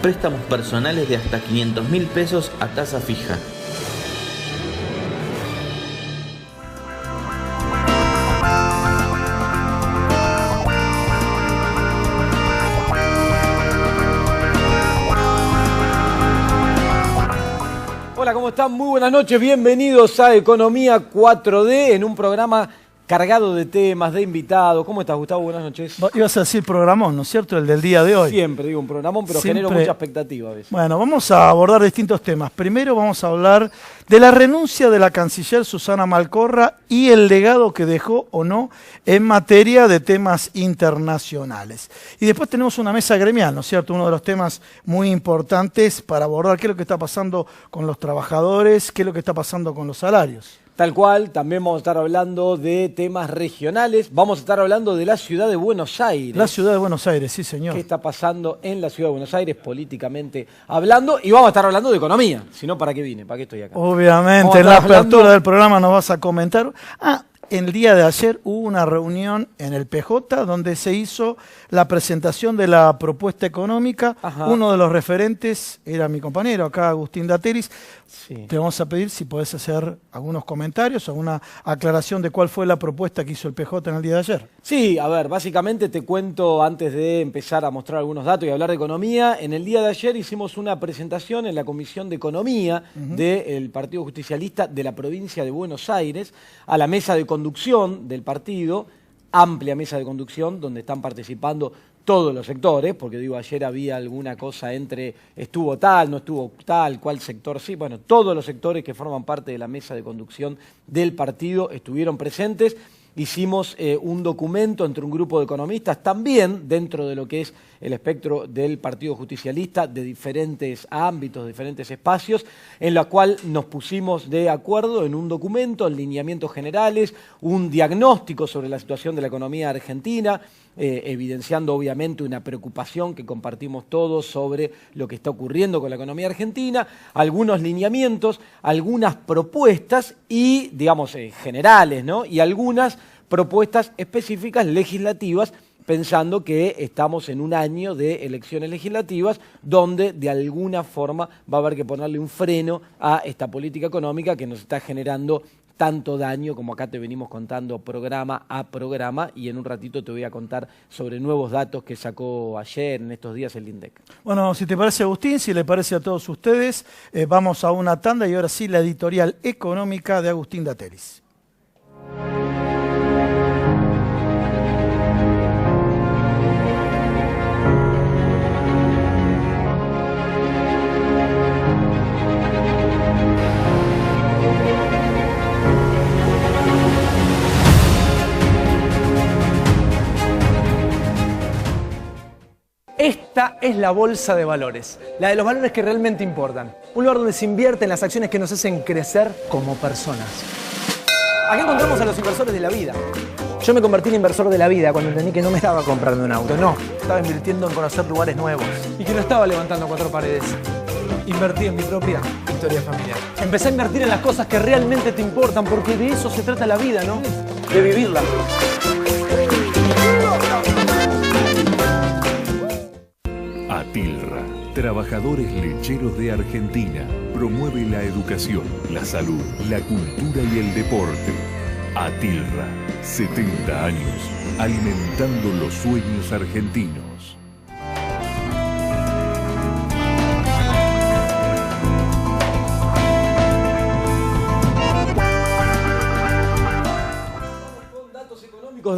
préstamos personales de hasta 500.000 pesos a tasa fija. Hola, ¿cómo están? Muy buenas noches, bienvenidos a Economía 4D en un programa cargado de temas, de invitados. ¿Cómo estás, Gustavo? Buenas noches. Ibas a decir programón, ¿no es cierto? El del día de hoy. Siempre digo un programón, pero genero mucha expectativa a veces. Bueno, vamos a abordar distintos temas. Primero vamos a hablar de la renuncia de la canciller Susana Malcorra y el legado que dejó o no en materia de temas internacionales. Y después tenemos una mesa gremial, ¿no es cierto? Uno de los temas muy importantes para abordar qué es lo que está pasando con los trabajadores, qué es lo que está pasando con los salarios. Tal cual, también vamos a estar hablando de temas regionales, vamos a estar hablando de la ciudad de Buenos Aires. La ciudad de Buenos Aires, sí señor. ¿Qué está pasando en la ciudad de Buenos Aires políticamente hablando? Y vamos a estar hablando de economía, si no, ¿para qué vine? ¿Para qué estoy acá? Obviamente, en la apertura del programa nos vas a comentar. El día de ayer hubo una reunión en el PJ donde se hizo la presentación de la propuesta económica. Ajá. Uno de los referentes era mi compañero acá, Agustín Dateris. Sí. Te vamos a pedir si podés hacer algunos comentarios, alguna aclaración de cuál fue la propuesta que hizo el PJ en el día de ayer. Sí, a ver, básicamente te cuento antes de empezar a mostrar algunos datos y hablar de economía. En el día de ayer hicimos una presentación en la Comisión de Economía del Partido Justicialista de la provincia de Buenos Aires a la mesa de conducción del partido, amplia mesa de conducción donde están participando todos los sectores, porque digo, ayer había alguna cosa entre estuvo tal, no estuvo tal, cuál sector sí, bueno, todos los sectores que forman parte de la mesa de conducción del partido estuvieron presentes. Hicimos un documento entre un grupo de economistas, también dentro de lo que es el espectro del Partido Justicialista, de diferentes ámbitos, diferentes espacios, en la cual nos pusimos de acuerdo en un documento, en lineamientos generales, un diagnóstico sobre la situación de la economía argentina, evidenciando obviamente una preocupación que compartimos todos sobre lo que está ocurriendo con la economía argentina, algunos lineamientos, algunas propuestas y, digamos, generales, ¿no? Y algunas propuestas específicas legislativas, pensando que estamos en un año de elecciones legislativas donde de alguna forma va a haber que ponerle un freno a esta política económica que nos está generando tanto daño, como acá te venimos contando programa a programa, y en un ratito te voy a contar sobre nuevos datos que sacó ayer, en estos días, el INDEC. Bueno, si te parece, Agustín, si le parece a todos ustedes, vamos a una tanda y ahora sí la editorial económica de Agustín Dateris. Esta es la bolsa de valores, la de los valores que realmente importan. Un lugar donde se invierte en las acciones que nos hacen crecer como personas. Aquí encontramos a los inversores de la vida. Yo me convertí en inversor de la vida cuando entendí que no me estaba comprando un auto, no. Estaba invirtiendo en conocer lugares nuevos. Y que no estaba levantando 4 paredes. Invertí en mi propia historia familiar. Empecé a invertir en las cosas que realmente te importan, porque de eso se trata la vida, ¿no? De vivirla. Atilra, Trabajadores Lecheros de Argentina, promueve la educación, la salud, la cultura y el deporte. Atilra, 70 años, alimentando los sueños argentinos.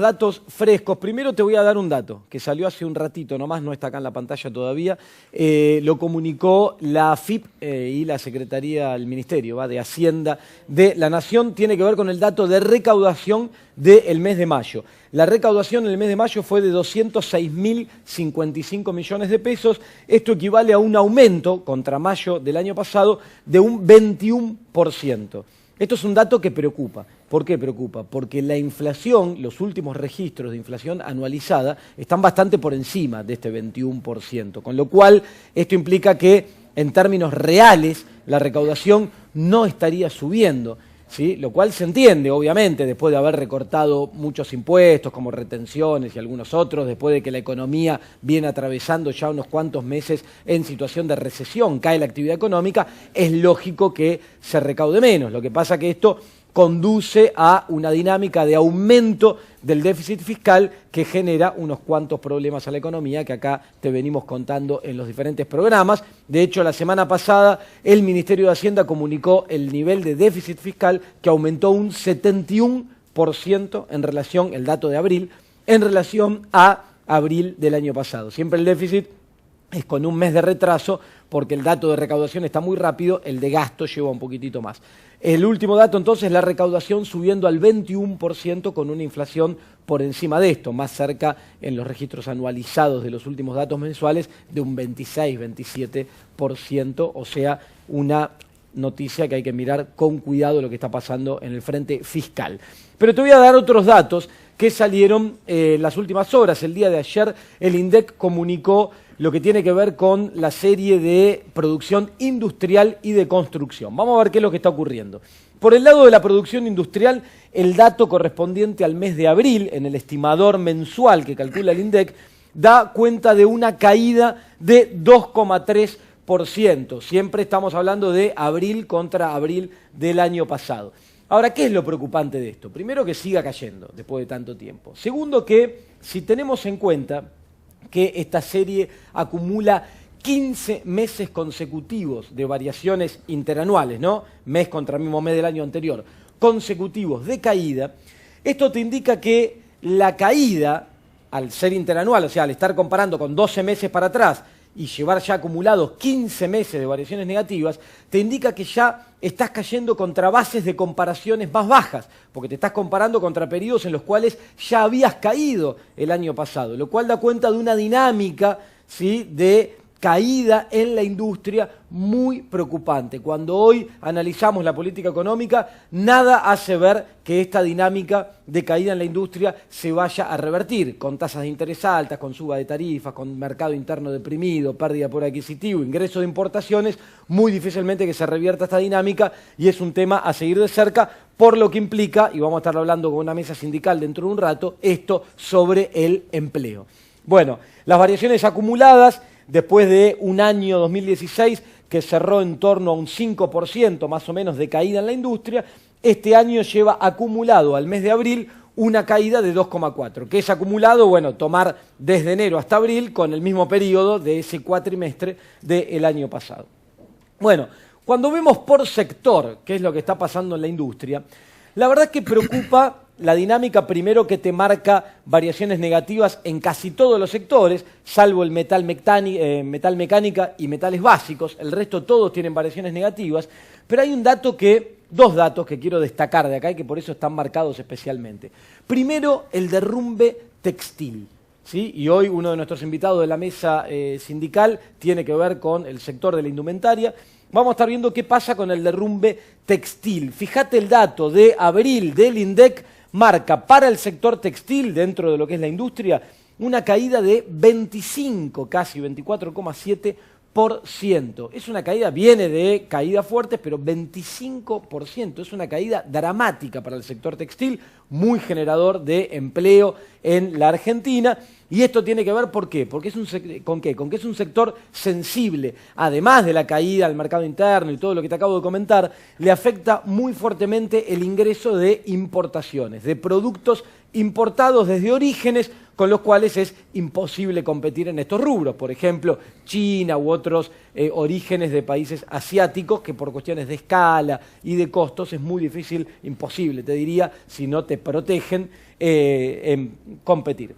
Datos frescos. Primero te voy a dar un dato que salió hace un ratito nomás, no está acá en la pantalla todavía. Lo comunicó la AFIP y la Secretaría del Ministerio de Hacienda de la Nación. Tiene que ver con el dato de recaudación del mes de mayo. La recaudación en el mes de mayo fue de 206.055 millones de pesos. Esto equivale a un aumento contra mayo del año pasado de un 21%. Esto es un dato que preocupa. ¿Por qué preocupa? Porque la inflación, los últimos registros de inflación anualizada, están bastante por encima de este 21%, con lo cual esto implica que en términos reales la recaudación no estaría subiendo. ¿sí? Lo cual se entiende, obviamente, después de haber recortado muchos impuestos, como retenciones y algunos otros, después de que la economía viene atravesando ya unos cuantos meses en situación de recesión, cae la actividad económica, es lógico que se recaude menos. Lo que pasa que esto conduce a una dinámica de aumento del déficit fiscal que genera unos cuantos problemas a la economía que acá te venimos contando en los diferentes programas. De hecho, la semana pasada el Ministerio de Hacienda comunicó el nivel de déficit fiscal que aumentó un 71% en relación, el dato de abril, en relación a abril del año pasado. Siempre el déficit es con un mes de retraso porque el dato de recaudación está muy rápido, el de gasto lleva un poquitito más. El último dato, entonces, la recaudación subiendo al 21% con una inflación por encima de esto, más cerca en los registros anualizados de los últimos datos mensuales de un 26-27%, o sea, una noticia que hay que mirar con cuidado lo que está pasando en el frente fiscal. Pero te voy a dar otros datos que salieron las últimas horas. El día de ayer el INDEC comunicó lo que tiene que ver con la serie de producción industrial y de construcción. Vamos a ver qué es lo que está ocurriendo. Por el lado de la producción industrial, el dato correspondiente al mes de abril, en el estimador mensual que calcula el INDEC, da cuenta de una caída de 2,3%. Siempre estamos hablando de abril contra abril del año pasado. Ahora, ¿qué es lo preocupante de esto? Primero, que siga cayendo después de tanto tiempo. Segundo, que si tenemos en cuenta que esta serie acumula 15 meses consecutivos de variaciones interanuales, ¿no? Mes contra mismo mes del año anterior, consecutivos de caída, esto te indica que la caída, al ser interanual, o sea, al estar comparando con 12 meses para atrás y llevar ya acumulados 15 meses de variaciones negativas, te indica que ya estás cayendo contra bases de comparaciones más bajas, porque te estás comparando contra periodos en los cuales ya habías caído el año pasado, lo cual da cuenta de una dinámica, ¿sí?, de caída en la industria muy preocupante. Cuando hoy analizamos la política económica, nada hace ver que esta dinámica de caída en la industria se vaya a revertir, con tasas de interés altas, con suba de tarifas, con mercado interno deprimido, pérdida por adquisitivo, ingreso de importaciones, muy difícilmente que se revierta esta dinámica y es un tema a seguir de cerca, por lo que implica, y vamos a estar hablando con una mesa sindical dentro de un rato, esto sobre el empleo. Bueno, las variaciones acumuladas después de un año 2016 que cerró en torno a un 5% más o menos de caída en la industria, este año lleva acumulado al mes de abril una caída de 2,4%, que es acumulado, bueno, tomar desde enero hasta abril con el mismo periodo de ese cuatrimestre del año pasado. Bueno, cuando vemos por sector qué es lo que está pasando en la industria, la verdad es que preocupa la dinámica, primero, que te marca variaciones negativas en casi todos los sectores, salvo el metal mecánica y metales básicos, el resto todos tienen variaciones negativas, pero hay dos datos que quiero destacar de acá y que por eso están marcados especialmente. Primero, el derrumbe textil, ¿sí? Y hoy uno de nuestros invitados de la mesa sindical tiene que ver con el sector de la indumentaria. Vamos a estar viendo qué pasa con el derrumbe textil. Fíjate el dato de abril del INDEC, marca para el sector textil, dentro de lo que es la industria, una caída de 25, casi 24,7%. Es una caída, viene de caídas fuertes, pero 25%. Es una caída dramática para el sector textil, muy generador de empleo en la Argentina. Y esto tiene que ver, ¿por qué? Porque ¿con qué? Con que es un sector sensible. Además de la caída del mercado interno y todo lo que te acabo de comentar, le afecta muy fuertemente el ingreso de importaciones, de productos importados desde orígenes con los cuales es imposible competir en estos rubros. Por ejemplo, China u otros orígenes de países asiáticos que por cuestiones de escala y de costos es muy difícil, imposible, te diría, si no te protegen, en competir.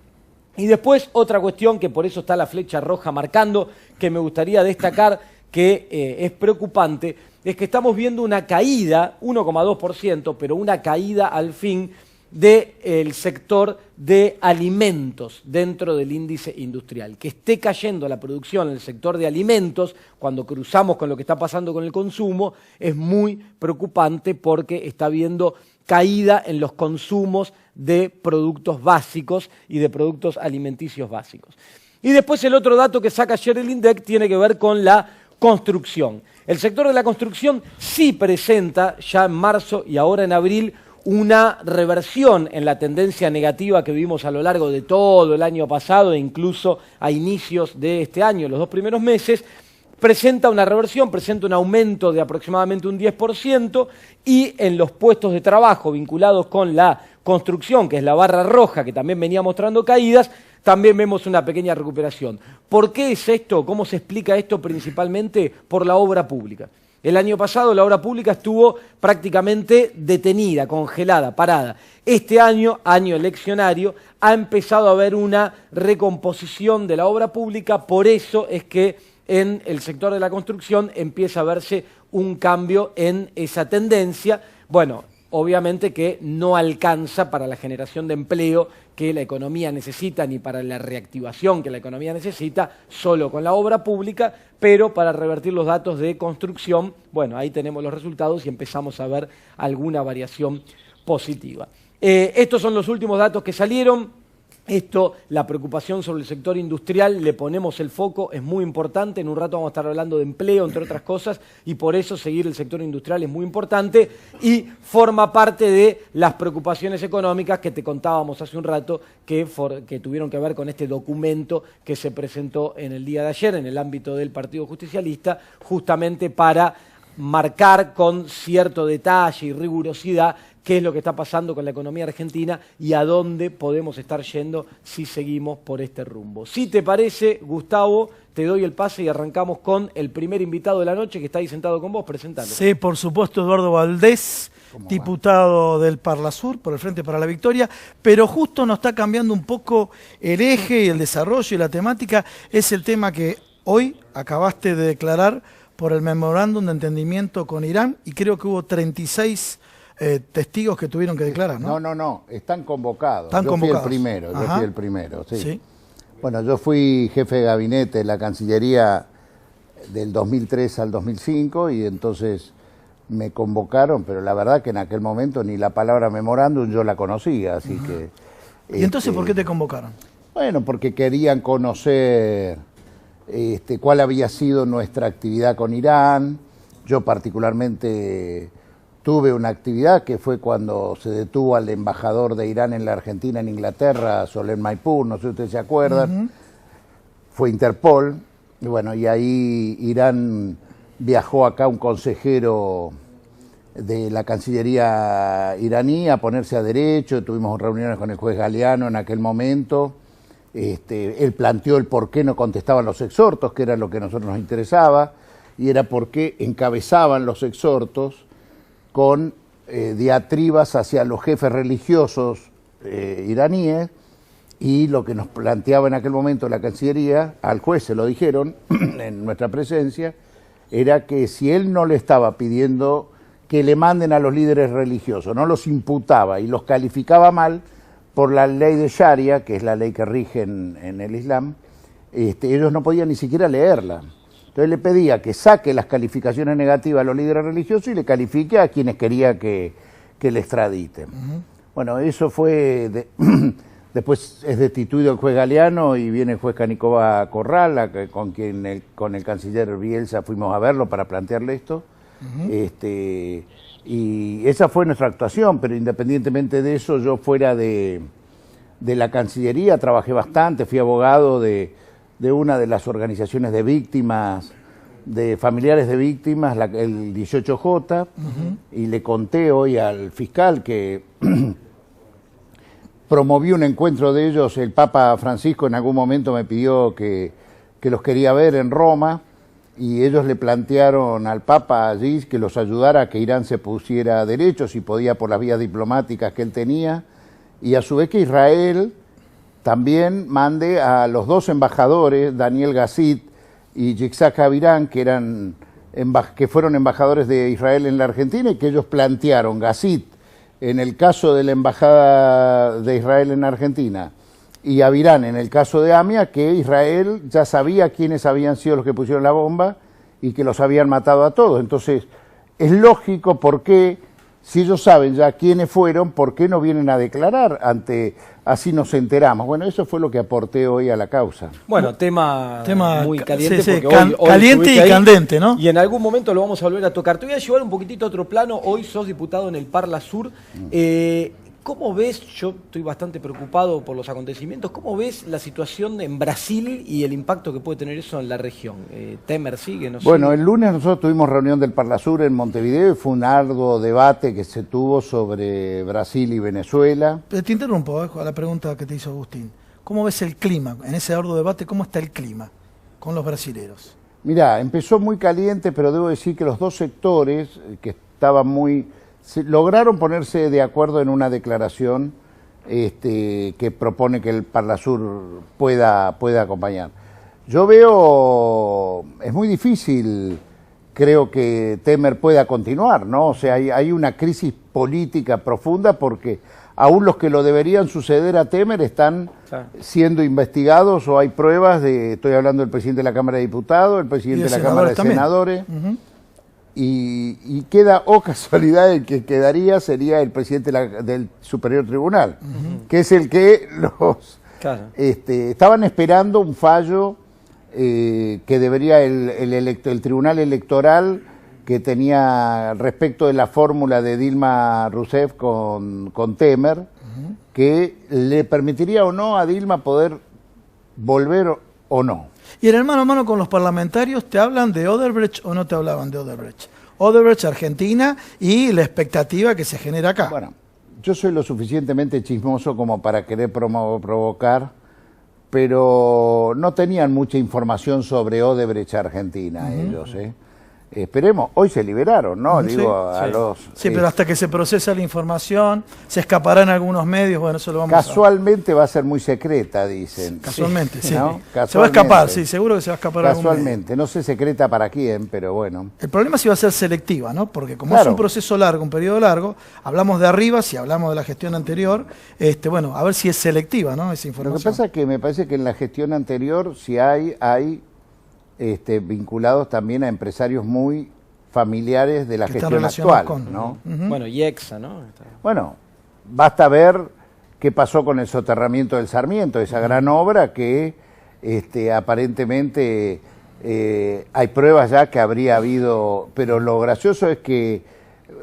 Y después otra cuestión que por eso está la flecha roja marcando, que me gustaría destacar que es preocupante, es que estamos viendo una caída, 1,2%, pero una caída al fin del sector de alimentos dentro del índice industrial. Que esté cayendo la producción en el sector de alimentos, cuando cruzamos con lo que está pasando con el consumo, es muy preocupante porque está habiendo caída en los consumos de productos básicos y de productos alimenticios básicos. Y después el otro dato que saca ayer el INDEC tiene que ver con la construcción. El sector de la construcción sí presenta ya en marzo y ahora en abril una reversión en la tendencia negativa que vimos a lo largo de todo el año pasado e incluso a inicios de este año, los 2 primeros meses. Presenta una reversión, presenta un aumento de aproximadamente un 10% y en los puestos de trabajo vinculados con la construcción, que es la barra roja, que también venía mostrando caídas, también vemos una pequeña recuperación. ¿Por qué es esto? ¿Cómo se explica esto? Principalmente por la obra pública. El año pasado la obra pública estuvo prácticamente detenida, congelada, parada. Este año, año eleccionario, ha empezado a haber una recomposición de la obra pública, por eso es que en el sector de la construcción empieza a verse un cambio en esa tendencia. Bueno, obviamente que no alcanza para la generación de empleo que la economía necesita, ni para la reactivación que la economía necesita, solo con la obra pública, pero para revertir los datos de construcción, bueno, ahí tenemos los resultados y empezamos a ver alguna variación positiva. Estos son los últimos datos que salieron. Esto, la preocupación sobre el sector industrial, le ponemos el foco, es muy importante. En un rato vamos a estar hablando de empleo, entre otras cosas, y por eso seguir el sector industrial es muy importante y forma parte de las preocupaciones económicas que te contábamos hace un rato que tuvieron que ver con este documento que se presentó en el día de ayer en el ámbito del Partido Justicialista, justamente para marcar con cierto detalle y rigurosidad qué es lo que está pasando con la economía argentina y a dónde podemos estar yendo si seguimos por este rumbo. Si te parece, Gustavo, te doy el pase y arrancamos con el primer invitado de la noche que está ahí sentado con vos, presentando. Sí, por supuesto, Eduardo Valdés, diputado del Parlasur, por el Frente para la Victoria, pero justo nos está cambiando un poco el eje y el desarrollo y la temática. Es el tema que hoy acabaste de declarar por el memorándum de entendimiento con Irán y creo que hubo 36 testigos que tuvieron que declarar, ¿no? No, están convocados. Están convocados. Fui el primero, sí. Sí. Bueno, yo fui jefe de gabinete de la Cancillería del 2003 al 2005 y entonces me convocaron, pero la verdad que en aquel momento ni la palabra memorándum yo la conocía, así que... ¿Y entonces por qué te convocaron? Bueno, porque querían conocer cuál había sido nuestra actividad con Irán. Yo particularmente tuve una actividad que fue cuando se detuvo al embajador de Irán en la Argentina, en Inglaterra, Solen Maipur, no sé si ustedes se acuerdan. Fue Interpol, y bueno, y ahí Irán viajó acá un consejero de la Cancillería iraní a ponerse a derecho, tuvimos reuniones con el juez Galeano en aquel momento. Él planteó el por qué no contestaban los exhortos, que era lo que a nosotros nos interesaba, y era por qué encabezaban los exhortos con diatribas hacia los jefes religiosos iraníes, y lo que nos planteaba en aquel momento la Cancillería, al juez se lo dijeron en nuestra presencia, era que si él no le estaba pidiendo que le manden a los líderes religiosos, no los imputaba y los calificaba mal por la ley de Sharia, que es la ley que rige en el Islam, ellos no podían ni siquiera leerla. Entonces le pedía que saque las calificaciones negativas a los líderes religiosos y le califique a quienes quería que le extraditen. Bueno, eso fue... Después es destituido el juez Galeano y viene el juez Canicova Corral, con el canciller Bielsa fuimos a verlo para plantearle esto. Y esa fue nuestra actuación, pero independientemente de eso, yo fuera de la Cancillería trabajé bastante, fui abogado de una de las organizaciones de víctimas, de familiares de víctimas, el 18J, y le conté hoy al fiscal que promoví un encuentro de ellos. El Papa Francisco en algún momento me pidió que los quería ver en Roma, y ellos le plantearon al Papa allí que los ayudara a que Irán se pusiera a derecho, si podía por las vías diplomáticas que él tenía, y a su vez que Israel también mande a los dos embajadores, Daniel Gazit y Yitzhak Avirán, que fueron embajadores de Israel en la Argentina, y que ellos plantearon, Gazit, en el caso de la Embajada de Israel en Argentina, y Avirán en el caso de AMIA, que Israel ya sabía quiénes habían sido los que pusieron la bomba y que los habían matado a todos. Entonces, es lógico por qué, si ellos saben ya quiénes fueron, por qué no vienen a declarar ante así nos enteramos. Bueno, eso fue lo que aporté hoy a la causa. Bueno, tema muy caliente. Sí, sí, porque hoy caliente y ahí, candente, ¿no? Y en algún momento lo vamos a volver a tocar. Te voy a llevar un poquitito a otro plano. Hoy sos diputado en el Parla Sur. ¿Cómo ves, yo estoy bastante preocupado por los acontecimientos, cómo ves la situación en Brasil y el impacto que puede tener eso en la región? ¿Temer sigue? ¿No sigue? Bueno, el lunes nosotros tuvimos reunión del Parla Sur en Montevideo y fue un arduo debate que se tuvo sobre Brasil y Venezuela. Te interrumpo a la pregunta que te hizo Agustín. ¿Cómo ves el clima? En ese arduo debate, ¿cómo está el clima con los brasileros? Mirá, empezó muy caliente, pero debo decir que los dos sectores que estaban lograron ponerse de acuerdo en una declaración que propone que el Parla Sur pueda acompañar. Yo veo, es muy difícil, creo que Temer pueda continuar, ¿no? O sea, hay una crisis política profunda porque aún los que lo deberían suceder a Temer están siendo investigados o hay pruebas estoy hablando del presidente de la Cámara de Diputados, el presidente de la Cámara de Senadores. Y queda, casualidad, el que quedaría sería el presidente del Superior Tribunal, que es el que estaban esperando un fallo que debería el Tribunal Electoral que tenía respecto de la fórmula de Dilma Rousseff con Temer, que le permitiría o no a Dilma poder volver o no. Y en el mano a mano con los parlamentarios, ¿te hablan de Odebrecht o no te hablaban de Odebrecht? Odebrecht, Argentina, y la expectativa que se genera acá. Bueno, yo soy lo suficientemente chismoso como para querer provocar, pero no tenían mucha información sobre Odebrecht Argentina ellos, Esperemos, hoy se liberaron, ¿no? Sí, pero hasta que se procesa la información, se escapará en algunos medios, bueno, eso lo vamos Casualmente va a ser muy secreta, dicen. Casualmente, sí. ¿No? Casualmente. Se va a escapar, sí, seguro que se va a escapar. Casualmente, no sé secreta para quién, pero bueno. El problema es si va a ser selectiva, ¿no? Porque como es un proceso largo, un periodo largo, hablamos de arriba, si hablamos de la gestión anterior, bueno, a ver si es selectiva, ¿no? Esa información. Lo que pasa es que me parece que en la gestión anterior, si hay vinculados también a empresarios muy familiares de la gestión actual, ¿no? Bueno, y EXA, ¿no? Bueno, basta ver qué pasó con el soterramiento del Sarmiento, esa gran obra que aparentemente hay pruebas ya que habría habido, pero lo gracioso es que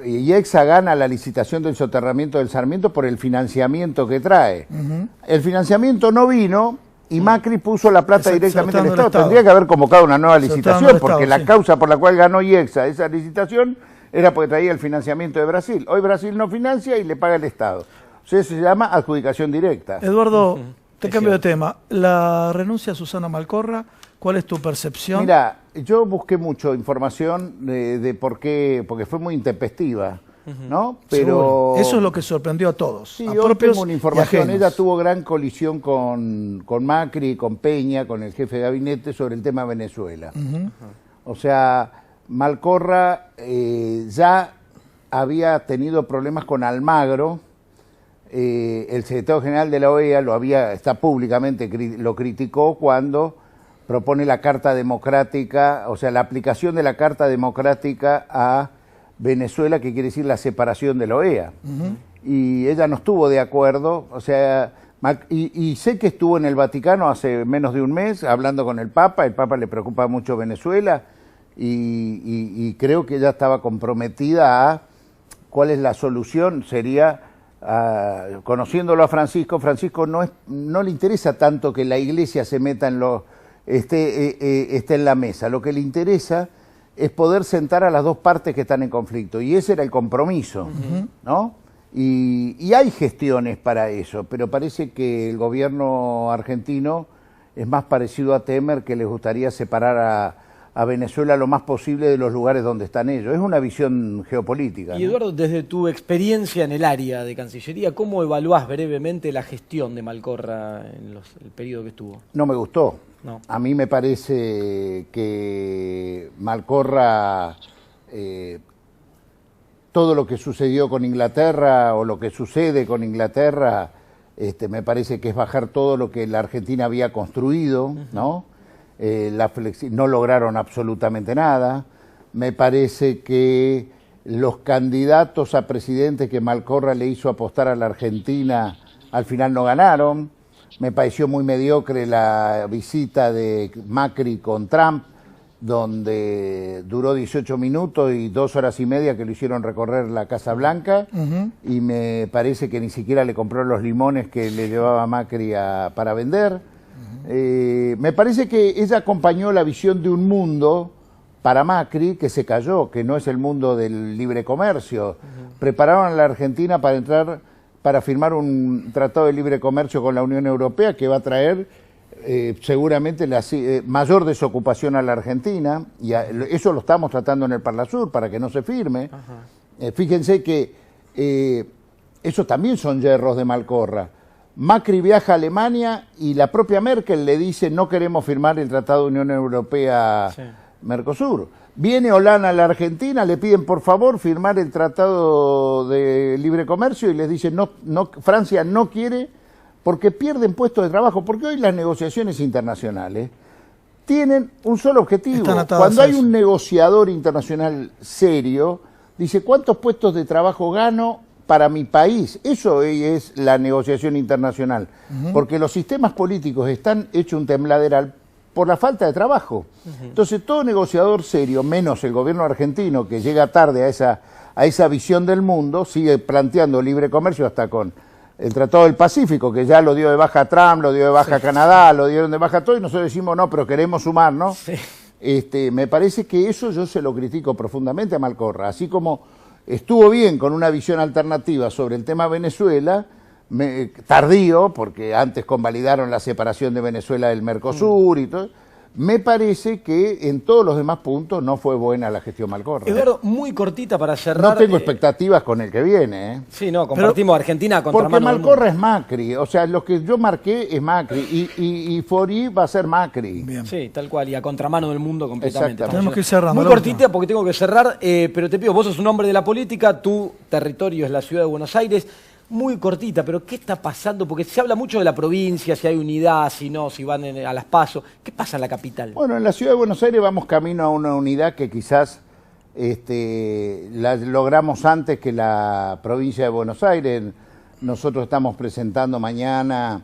EXA gana la licitación del soterramiento del Sarmiento por el financiamiento que trae. El financiamiento no vino y Macri puso la plata directamente en el Estado. Tendría que haber convocado una nueva licitación, porque la causa por la cual ganó IEXA esa licitación era porque traía el financiamiento de Brasil. Hoy Brasil no financia y le paga el Estado. O sea, eso se llama adjudicación directa. Eduardo, te cambio de tema. La renuncia a Susana Malcorra, ¿cuál es tu percepción? Mira, yo busqué mucho información de por qué, porque fue muy intempestiva. ¿No? Pero seguro. Eso es lo que sorprendió a todos. Sí, yo tengo una información. Ella tuvo gran colisión con Macri, con Peña, con el jefe de gabinete sobre el tema Venezuela. O sea, Malcorra ya había tenido problemas con Almagro. El secretario general de la OEA está públicamente lo criticó cuando propone la Carta Democrática, o sea, la aplicación de la Carta Democrática a Venezuela, que quiere decir la separación de la OEA. Y ella no estuvo de acuerdo, o sea, y sé que estuvo en el Vaticano hace menos de un mes hablando con el Papa le preocupa mucho Venezuela, y creo que ella estaba comprometida a cuál es la solución, sería, conociéndolo a Francisco no le interesa tanto que la Iglesia se meta esté en la mesa, lo que le interesa es poder sentar a las dos partes que están en conflicto, y ese era el compromiso, ¿no? Y hay gestiones para eso, pero parece que el gobierno argentino es más parecido a Temer, que les gustaría separar a Venezuela lo más posible de los lugares donde están ellos. Es una visión geopolítica. Y Eduardo, desde tu experiencia en el área de Cancillería, ¿cómo evaluás brevemente la gestión de Malcorra en el periodo que estuvo? No me gustó. No. A mí me parece que Malcorra, todo lo que sucedió con Inglaterra o lo que sucede con Inglaterra, me parece que es bajar todo lo que la Argentina había construido, ¿no? No lograron absolutamente nada. Me parece que los candidatos a presidente que Malcorra le hizo apostar a la Argentina al final no ganaron. Me pareció muy mediocre la visita de Macri con Trump, donde duró 18 minutos y 2 horas y media que lo hicieron recorrer la Casa Blanca, y me parece que ni siquiera le compró los limones que le llevaba Macri para vender. Me parece que ella acompañó la visión de un mundo para Macri que se cayó, que no es el mundo del libre comercio. Prepararon a la Argentina para firmar un tratado de libre comercio con la Unión Europea que va a traer seguramente mayor desocupación a la Argentina, y eso lo estamos tratando en el Parlasur para que no se firme. Fíjense que esos también son yerros de Malcorra. Macri viaja a Alemania y la propia Merkel le dice no queremos firmar el Tratado de Unión Europea-Mercosur. Viene Hollande a la Argentina, le piden por favor firmar el Tratado de Libre Comercio y les dicen no, Francia no quiere porque pierden puestos de trabajo, porque hoy las negociaciones internacionales tienen un solo objetivo. Cuando hay un negociador internacional serio, dice ¿cuántos puestos de trabajo gano para mi país? Eso es la negociación internacional, porque los sistemas políticos están hechos un tembladeral por la falta de trabajo. Entonces todo negociador serio, menos el gobierno argentino que llega tarde a esa visión del mundo, sigue planteando libre comercio hasta con el Tratado del Pacífico, que ya lo dio de baja Trump, lo dio de baja Canadá, lo dieron de baja todo, y nosotros decimos no, pero queremos sumarnos. Me parece que eso yo se lo critico profundamente a Malcorra, así como estuvo bien con una visión alternativa sobre el tema Venezuela, tardío, porque antes convalidaron la separación de Venezuela del Mercosur y todo. Me parece que en todos los demás puntos no fue buena la gestión Malcorra. Eduardo, muy cortita para cerrar. No tengo expectativas con el que viene. Sí, no, compartimos Argentina contra porque Malcorra es Macri, o sea, lo que yo marqué es Macri y Fori va a ser Macri. Bien. Sí, tal cual, y a contramano del mundo completamente. Tenemos que ir cerrando. Muy cortita porque tengo que cerrar, pero te pido, vos sos un hombre de la política, tu territorio es la ciudad de Buenos Aires. Muy cortita, pero ¿qué está pasando? Porque se habla mucho de la provincia, si hay unidad, si no, si van a las PASO. ¿Qué pasa en la capital? Bueno, en la ciudad de Buenos Aires vamos camino a una unidad que quizás la logramos antes que la provincia de Buenos Aires. Nosotros estamos presentando mañana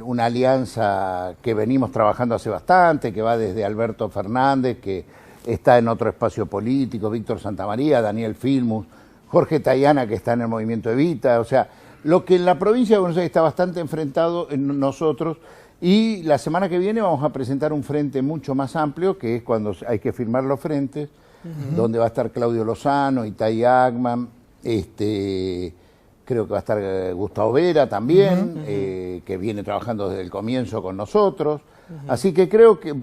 una alianza que venimos trabajando hace bastante, que va desde Alberto Fernández, que está en otro espacio político, Víctor Santamaría, Daniel Filmus, Jorge Tayana, que está en el movimiento Evita, o sea, lo que en la provincia de Buenos Aires está bastante enfrentado en nosotros, y la semana que viene vamos a presentar un frente mucho más amplio, que es cuando hay que firmar los frentes, donde va a estar Claudio Lozano, Itay Agman, creo que va a estar Gustavo Vera también, que viene trabajando desde el comienzo con nosotros, así que creo que,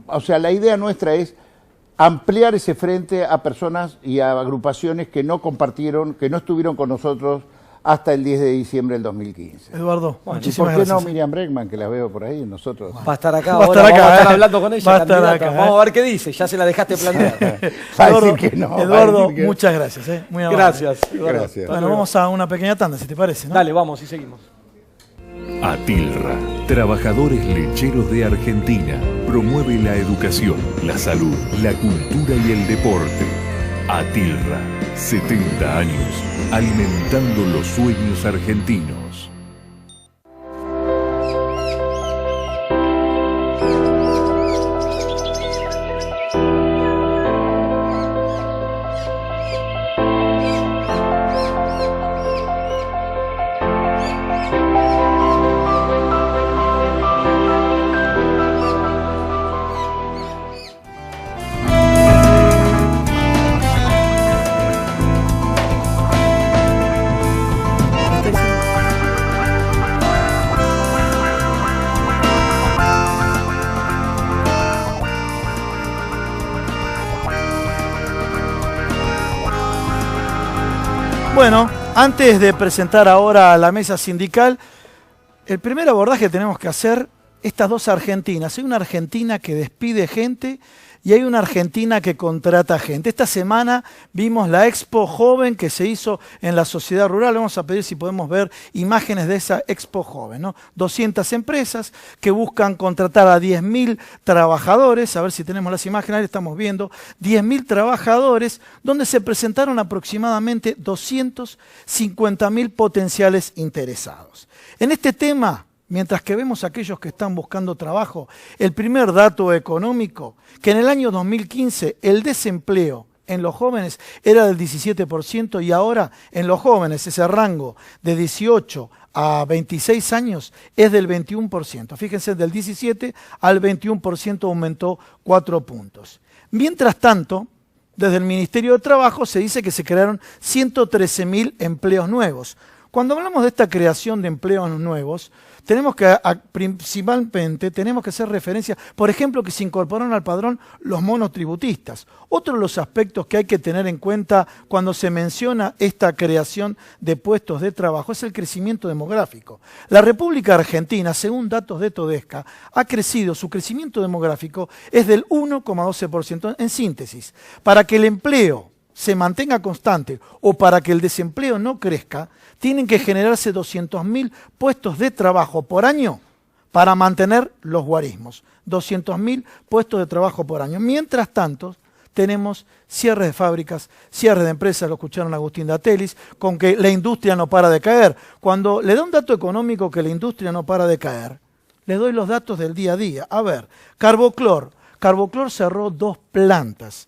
o sea, la idea nuestra es ampliar ese frente a personas y a agrupaciones que no compartieron, que no estuvieron con nosotros hasta el 10 de diciembre del 2015. Eduardo, muchísimas gracias. ¿Por qué no Miriam Bregman, que la veo por ahí, nosotros? Va a estar acá ahora, vamos a estar hablando con ella, candidata. Vamos a ver qué dice, ya se la dejaste plantear. Eduardo, que no, Eduardo muchas gracias. Muy amable. Gracias, Eduardo. Gracias. Bueno, vamos a una pequeña tanda, si te parece, ¿no? Dale, vamos y seguimos. Atilra, trabajadores lecheros de Argentina, promueve la educación, la salud, la cultura y el deporte. Atilra, 70 años, alimentando los sueños argentinos. Bueno, antes de presentar ahora a la mesa sindical, el primer abordaje que tenemos que hacer, estas dos Argentinas. Hay una Argentina que despide gente y hay una argentina que contrata gente. Esta semana vimos la Expo Joven que se hizo en la sociedad rural. Vamos a pedir si podemos ver imágenes de esa Expo Joven, ¿no? 200 empresas que buscan contratar a 10.000 trabajadores. A ver si tenemos las imágenes, ahí estamos viendo. 10.000 trabajadores, donde se presentaron aproximadamente 250.000 potenciales interesados. En este tema, mientras que vemos a aquellos que están buscando trabajo, el primer dato económico, que en el año 2015 el desempleo en los jóvenes era del 17% y ahora en los jóvenes ese rango de 18 a 26 años es del 21%. Fíjense, del 17 al 21% aumentó 4 puntos. Mientras tanto, desde el Ministerio de Trabajo se dice que se crearon 113.000 empleos nuevos. Cuando hablamos de esta creación de empleos nuevos, principalmente tenemos que hacer referencia, por ejemplo, que se incorporaron al padrón los monotributistas. Otro de los aspectos que hay que tener en cuenta cuando se menciona esta creación de puestos de trabajo es el crecimiento demográfico. La República Argentina, según datos de Todesca, ha crecido, su crecimiento demográfico es del 1,12%. En síntesis, para que el empleo se mantenga constante o para que el desempleo no crezca, tienen que generarse 200.000 puestos de trabajo por año para mantener los guarismos. 200.000 puestos de trabajo por año. Mientras tanto, tenemos cierres de fábricas, cierres de empresas, lo escucharon Agustín Datelis, con que la industria no para de caer. Cuando le da un dato económico que la industria no para de caer, les doy los datos del día a día. A ver, Carboclor cerró 2 plantas.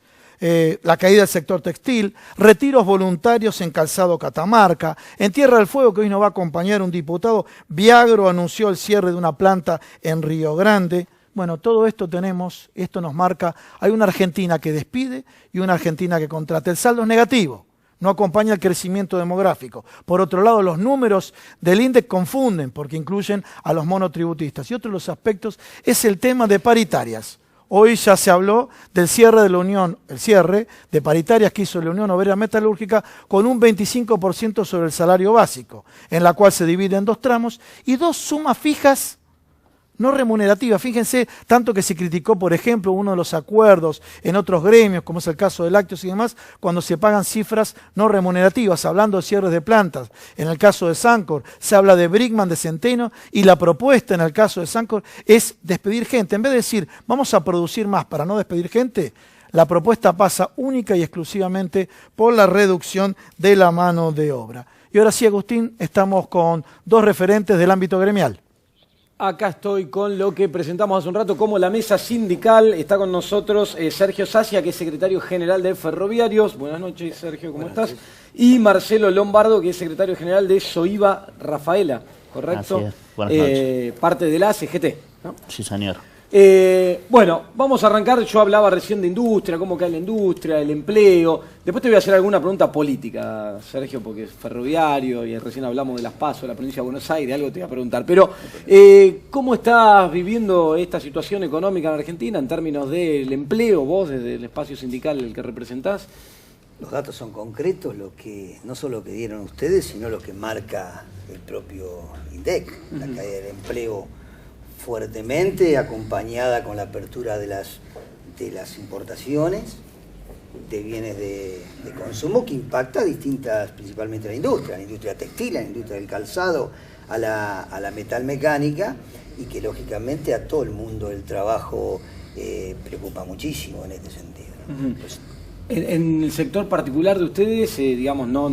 La caída del sector textil, retiros voluntarios en Calzado Catamarca, en Tierra del Fuego, que hoy nos va a acompañar un diputado, Viagro anunció el cierre de una planta en Río Grande. Bueno, todo esto tenemos, esto nos marca, hay una Argentina que despide y una Argentina que contrata. El saldo es negativo, no acompaña el crecimiento demográfico. Por otro lado, los números del INDEC confunden porque incluyen a los monotributistas. Y otro de los aspectos es el tema de paritarias. Hoy ya se habló del cierre de la Unión, el cierre de paritarias que hizo la Unión Obrera Metalúrgica con un 25% sobre el salario básico, en la cual se divide en 2 tramos y 2 sumas fijas no remunerativas. Fíjense, tanto que se criticó, por ejemplo, uno de los acuerdos en otros gremios, como es el caso de lácteos y demás, cuando se pagan cifras no remunerativas, hablando de cierres de plantas. En el caso de Sancor se habla de Brickman, de Centeno, y la propuesta en el caso de Sancor es despedir gente. En vez de decir, vamos a producir más para no despedir gente, la propuesta pasa única y exclusivamente por la reducción de la mano de obra. Y ahora sí, Agustín, estamos con 2 referentes del ámbito gremial. Acá estoy con lo que presentamos hace un rato como la mesa sindical. Está con nosotros Sergio Sacia, que es secretario general de Ferroviarios. Buenas noches, Sergio, ¿cómo estás? Y Marcelo Lombardo, que es secretario general de Soiva Rafaela, ¿correcto? Así es. Buenas noches. Parte de la CGT, ¿no? Sí, señor. Bueno, vamos a arrancar. Yo hablaba recién de industria, cómo cae la industria, el empleo. Después te voy a hacer alguna pregunta política, Sergio, porque es ferroviario y recién hablamos de las PASO, de la provincia de Buenos Aires, algo te voy a preguntar. Pero, ¿cómo estás viviendo esta situación económica en Argentina en términos del empleo, vos desde el espacio sindical el que representás? Los datos son concretos, no solo lo que dieron ustedes, sino lo que marca el propio INDEC, la caída del empleo fuertemente, acompañada con la apertura de las importaciones de bienes de consumo, que impacta a distintas, principalmente a la industria textil, a la industria del calzado, a la metalmecánica, y que lógicamente a todo el mundo del trabajo preocupa muchísimo en este sentido, ¿no? Pues, En el sector particular de ustedes, digamos, no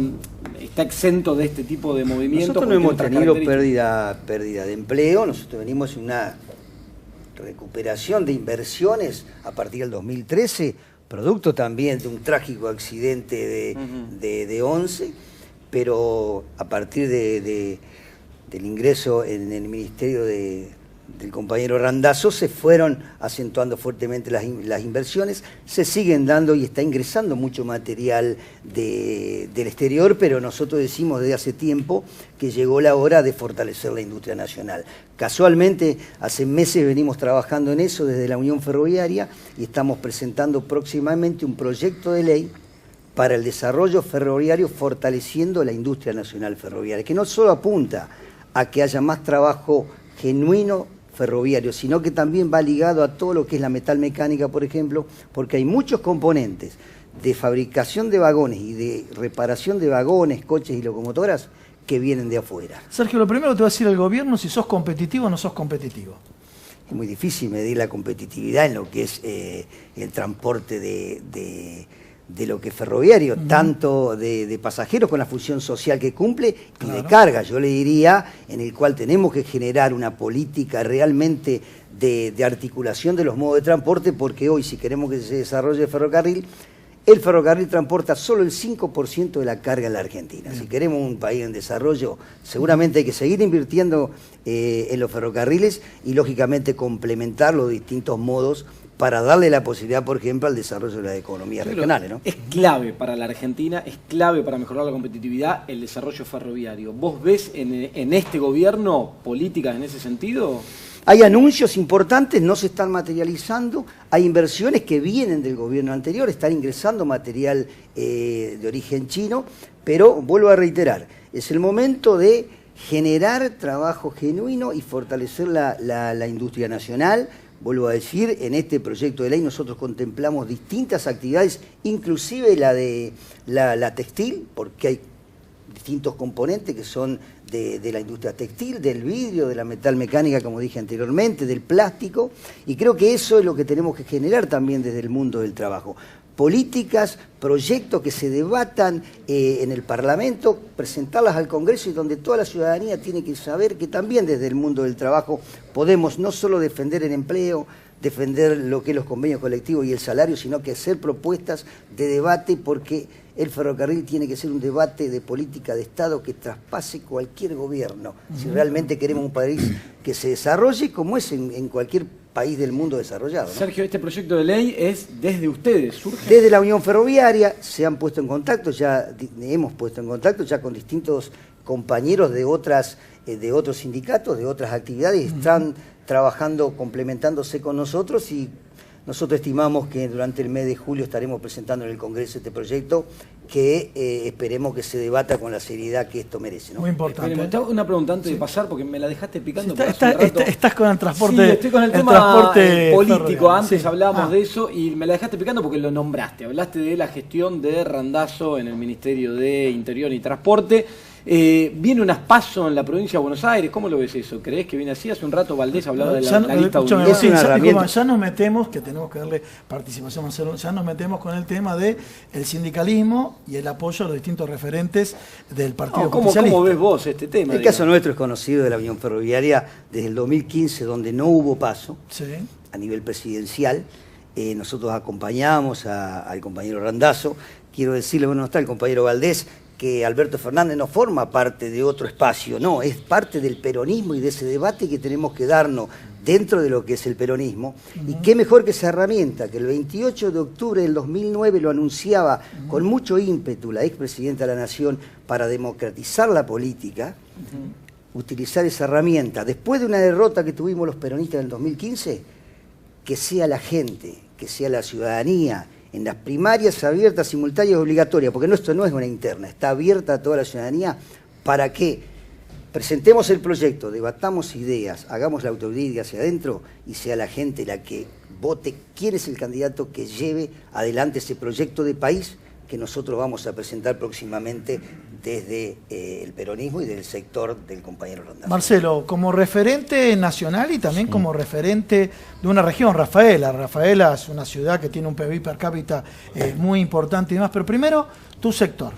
está exento de este tipo de movimientos. Nosotros no hemos tenido pérdida de empleo. Nosotros venimos en una recuperación de inversiones a partir del 2013, producto también de un trágico accidente de 11, pero a partir del ingreso en el Ministerio del compañero Randazzo se fueron acentuando fuertemente las inversiones, se siguen dando y está ingresando mucho material del exterior, pero nosotros decimos desde hace tiempo que llegó la hora de fortalecer la industria nacional. Casualmente, hace meses venimos trabajando en eso desde la Unión Ferroviaria y estamos presentando próximamente un proyecto de ley para el desarrollo ferroviario fortaleciendo la industria nacional ferroviaria, que no solo apunta a que haya más trabajo genuino ferroviario, sino que también va ligado a todo lo que es la metalmecánica, por ejemplo, porque hay muchos componentes de fabricación de vagones y de reparación de vagones, coches y locomotoras que vienen de afuera. Sergio, lo primero que te va a decir el gobierno si sos competitivo o no sos competitivo. Es muy difícil medir la competitividad en lo que es el transporte de lo que es ferroviario, tanto de pasajeros con la función social que cumple y de carga, yo le diría, en el cual tenemos que generar una política realmente de articulación de los modos de transporte, porque hoy, si queremos que se desarrolle el ferrocarril transporta solo el 5% de la carga en la Argentina. Si queremos un país en desarrollo, seguramente hay que seguir invirtiendo en los ferrocarriles y, lógicamente, complementar los distintos modos para darle la posibilidad, por ejemplo, al desarrollo de las economías regionales, ¿no? Es clave para la Argentina, es clave para mejorar la competitividad el desarrollo ferroviario. ¿Vos ves en este gobierno políticas en ese sentido? Hay anuncios importantes, no se están materializando, hay inversiones que vienen del gobierno anterior, están ingresando material de origen chino, pero vuelvo a reiterar, es el momento de generar trabajo genuino y fortalecer la industria nacional. Vuelvo a decir, en este proyecto de ley nosotros contemplamos distintas actividades, inclusive la de la textil, porque hay distintos componentes que son de la industria textil, del vidrio, de la metalmecánica, como dije anteriormente, del plástico, y creo que eso es lo que tenemos que generar también desde el mundo del trabajo. Políticas, proyectos que se debatan en el Parlamento, presentarlas al Congreso y donde toda la ciudadanía tiene que saber que también desde el mundo del trabajo podemos no solo defender el empleo, defender lo que es los convenios colectivos y el salario, sino que hacer propuestas de debate, porque el ferrocarril tiene que ser un debate de política de Estado que traspase cualquier gobierno. Si realmente queremos un país que se desarrolle como es en cualquier país del mundo desarrollado, ¿no? Sergio, este proyecto de ley es desde ustedes, surge. Desde la Unión Ferroviaria se han puesto en contacto, hemos puesto en contacto ya con distintos compañeros de otros sindicatos, de otras actividades, están trabajando, complementándose con nosotros, y nosotros estimamos que durante el mes de julio estaremos presentando en el Congreso este proyecto que esperemos que se debata con la seriedad que esto merece, ¿no? Muy importante. Te hago una pregunta antes de pasar, porque me la dejaste picando. Estás con el transporte. Sí, estoy con el tema político. Antes sí. Hablábamos de eso y me la dejaste picando porque lo nombraste. Hablaste de la gestión de Randazzo en el Ministerio de Interior y Transporte. Viene unas PASO en la provincia de Buenos Aires. ¿Cómo lo ves eso? ¿Creés que viene así? Hace un rato Valdés hablaba de la lista unitaria. Ya nos metemos, que tenemos que darle participación a Marcelo, ya nos metemos con el tema del sindicalismo y el apoyo a los distintos referentes del Partido Justicialista. ¿Cómo ves vos este tema? El caso nuestro es conocido de la Unión Ferroviaria desde el 2015, donde no hubo PASO a nivel presidencial. Nosotros acompañamos al compañero Randazzo. Quiero decirle, bueno, no está el compañero Valdés, que Alberto Fernández no forma parte de otro espacio, no, es parte del peronismo y de ese debate que tenemos que darnos dentro de lo que es el peronismo. Y qué mejor que esa herramienta, que el 28 de octubre del 2009 lo anunciaba con mucho ímpetu la expresidenta de la Nación para democratizar la política, utilizar esa herramienta. Después de una derrota que tuvimos los peronistas en el 2015, que sea la gente, que sea la ciudadanía, en las primarias abiertas, simultáneas y obligatorias, porque esto no es una interna, está abierta a toda la ciudadanía, para que presentemos el proyecto, debatamos ideas, hagamos la autocrítica hacia adentro y sea la gente la que vote quién es el candidato que lleve adelante ese proyecto de país que nosotros vamos a presentar próximamente desde el peronismo y del sector del compañero Randazzo. Marcelo, como referente nacional y también como referente de una región, Rafaela es una ciudad que tiene un PBI per cápita muy importante y demás, pero primero, tu sector,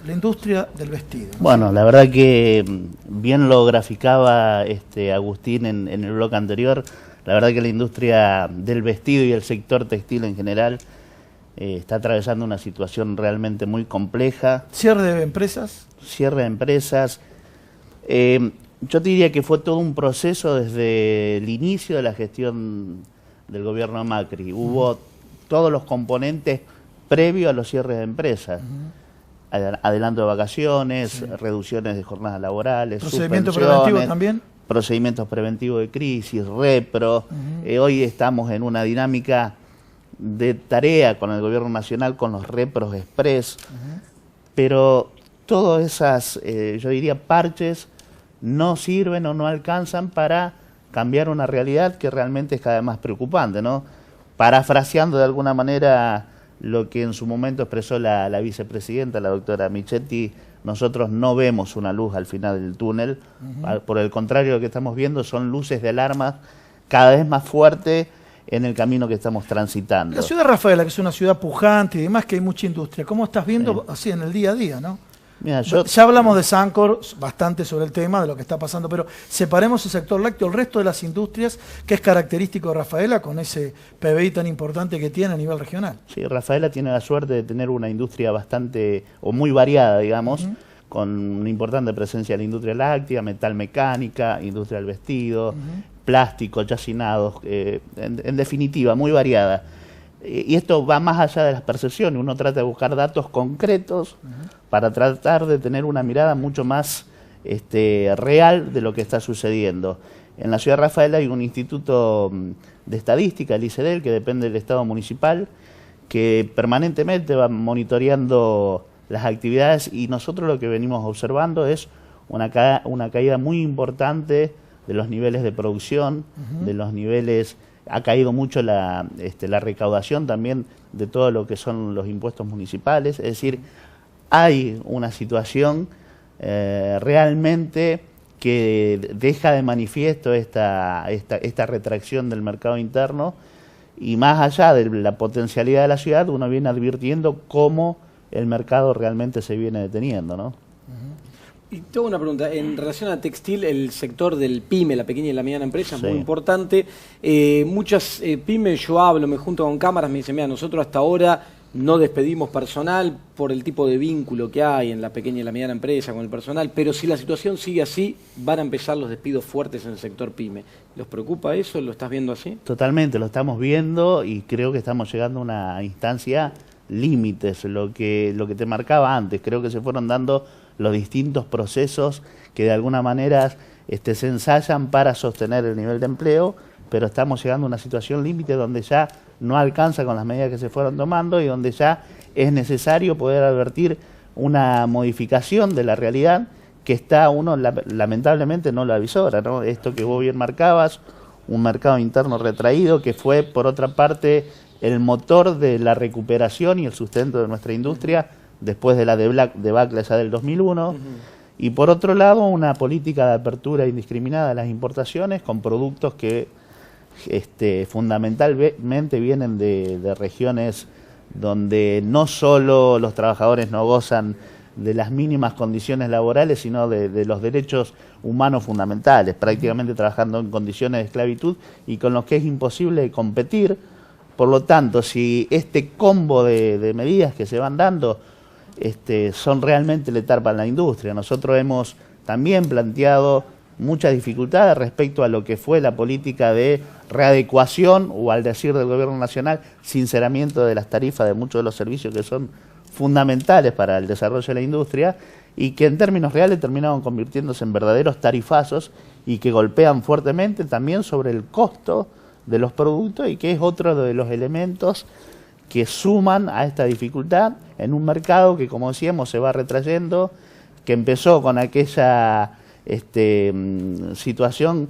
la industria del vestido. Bueno, la verdad que bien lo graficaba Agustín en el bloque anterior, la verdad que la industria del vestido y el sector textil en general está atravesando una situación realmente muy compleja. ¿Cierre de empresas? Cierre de empresas. Yo te diría que fue todo un proceso desde el inicio de la gestión del gobierno de Macri. Hubo todos los componentes previos a los cierres de empresas. Adelanto de vacaciones, reducciones de jornadas laborales, ¿procedimientos preventivos también? Procedimientos preventivos de crisis, repro. Hoy estamos en una dinámica de tarea con el gobierno nacional, con los repros express, pero todas esas, yo diría, parches no sirven o no alcanzan para cambiar una realidad que realmente es cada vez más preocupante, ¿no? Parafraseando de alguna manera lo que en su momento expresó la vicepresidenta, la doctora Michetti, nosotros no vemos una luz al final del túnel. Por el contrario, lo que estamos viendo son luces de alarma cada vez más fuertes en el camino que estamos transitando. La ciudad de Rafaela, que es una ciudad pujante y demás, que hay mucha industria, ¿cómo estás viendo así en el día a día, no? Mira, ya hablamos de Sancor bastante sobre el tema de lo que está pasando, pero separemos el sector lácteo, el resto de las industrias, que es característico de Rafaela con ese PBI tan importante que tiene a nivel regional. Sí, Rafaela tiene la suerte de tener una industria bastante, o muy variada, digamos, con una importante presencia en la industria láctea, metal mecánica, industria del vestido, plástico, yacinados, en definitiva, muy variada. Y esto va más allá de las percepciones, uno trata de buscar datos concretos para tratar de tener una mirada mucho más real de lo que está sucediendo. En la ciudad de Rafaela hay un instituto de estadística, el ICEDEL, que depende del Estado municipal, que permanentemente va monitoreando las actividades, y nosotros lo que venimos observando es una caída muy importante de los niveles de producción, de los niveles... Ha caído mucho la recaudación también de todo lo que son los impuestos municipales. Es decir, hay una situación realmente que deja de manifiesto esta retracción del mercado interno, y más allá de la potencialidad de la ciudad, uno viene advirtiendo cómo el mercado realmente se viene deteniendo, ¿no? Y tengo una pregunta, en relación a textil, el sector del PYME, la pequeña y la mediana empresa, es Sí. muy importante. Muchas pymes, yo hablo, me junto con cámaras, me dicen, mira, nosotros hasta ahora no despedimos personal por el tipo de vínculo que hay en la pequeña y la mediana empresa con el personal, pero si la situación sigue así, van a empezar los despidos fuertes en el sector PYME. ¿Los preocupa eso? ¿Lo estás viendo así? Totalmente, lo estamos viendo, y creo que estamos llegando a una instancia límites, lo que te marcaba antes. Creo que se fueron dando los distintos procesos que de alguna manera se ensayan para sostener el nivel de empleo, pero estamos llegando a una situación límite donde ya no alcanza con las medidas que se fueron tomando y donde ya es necesario poder advertir una modificación de la realidad que está uno lamentablemente no lo avisora, ¿no? Esto que vos bien marcabas, un mercado interno retraído que fue por otra parte el motor de la recuperación y el sustento de nuestra industria después de la debacle ya del 2001, y por otro lado una política de apertura indiscriminada a las importaciones con productos que fundamentalmente vienen de regiones donde no solo los trabajadores no gozan de las mínimas condiciones laborales, sino de los derechos humanos fundamentales, prácticamente trabajando en condiciones de esclavitud y con los que es imposible competir. Por lo tanto, si este combo de medidas que se van dando son realmente letal para la industria. Nosotros hemos también planteado muchas dificultades respecto a lo que fue la política de readecuación, o al decir del gobierno nacional, sinceramiento de las tarifas de muchos de los servicios que son fundamentales para el desarrollo de la industria, y que en términos reales terminaron convirtiéndose en verdaderos tarifazos y que golpean fuertemente también sobre el costo de los productos, y que es otro de los elementos que suman a esta dificultad en un mercado que, como decíamos, se va retrayendo, que empezó con aquella situación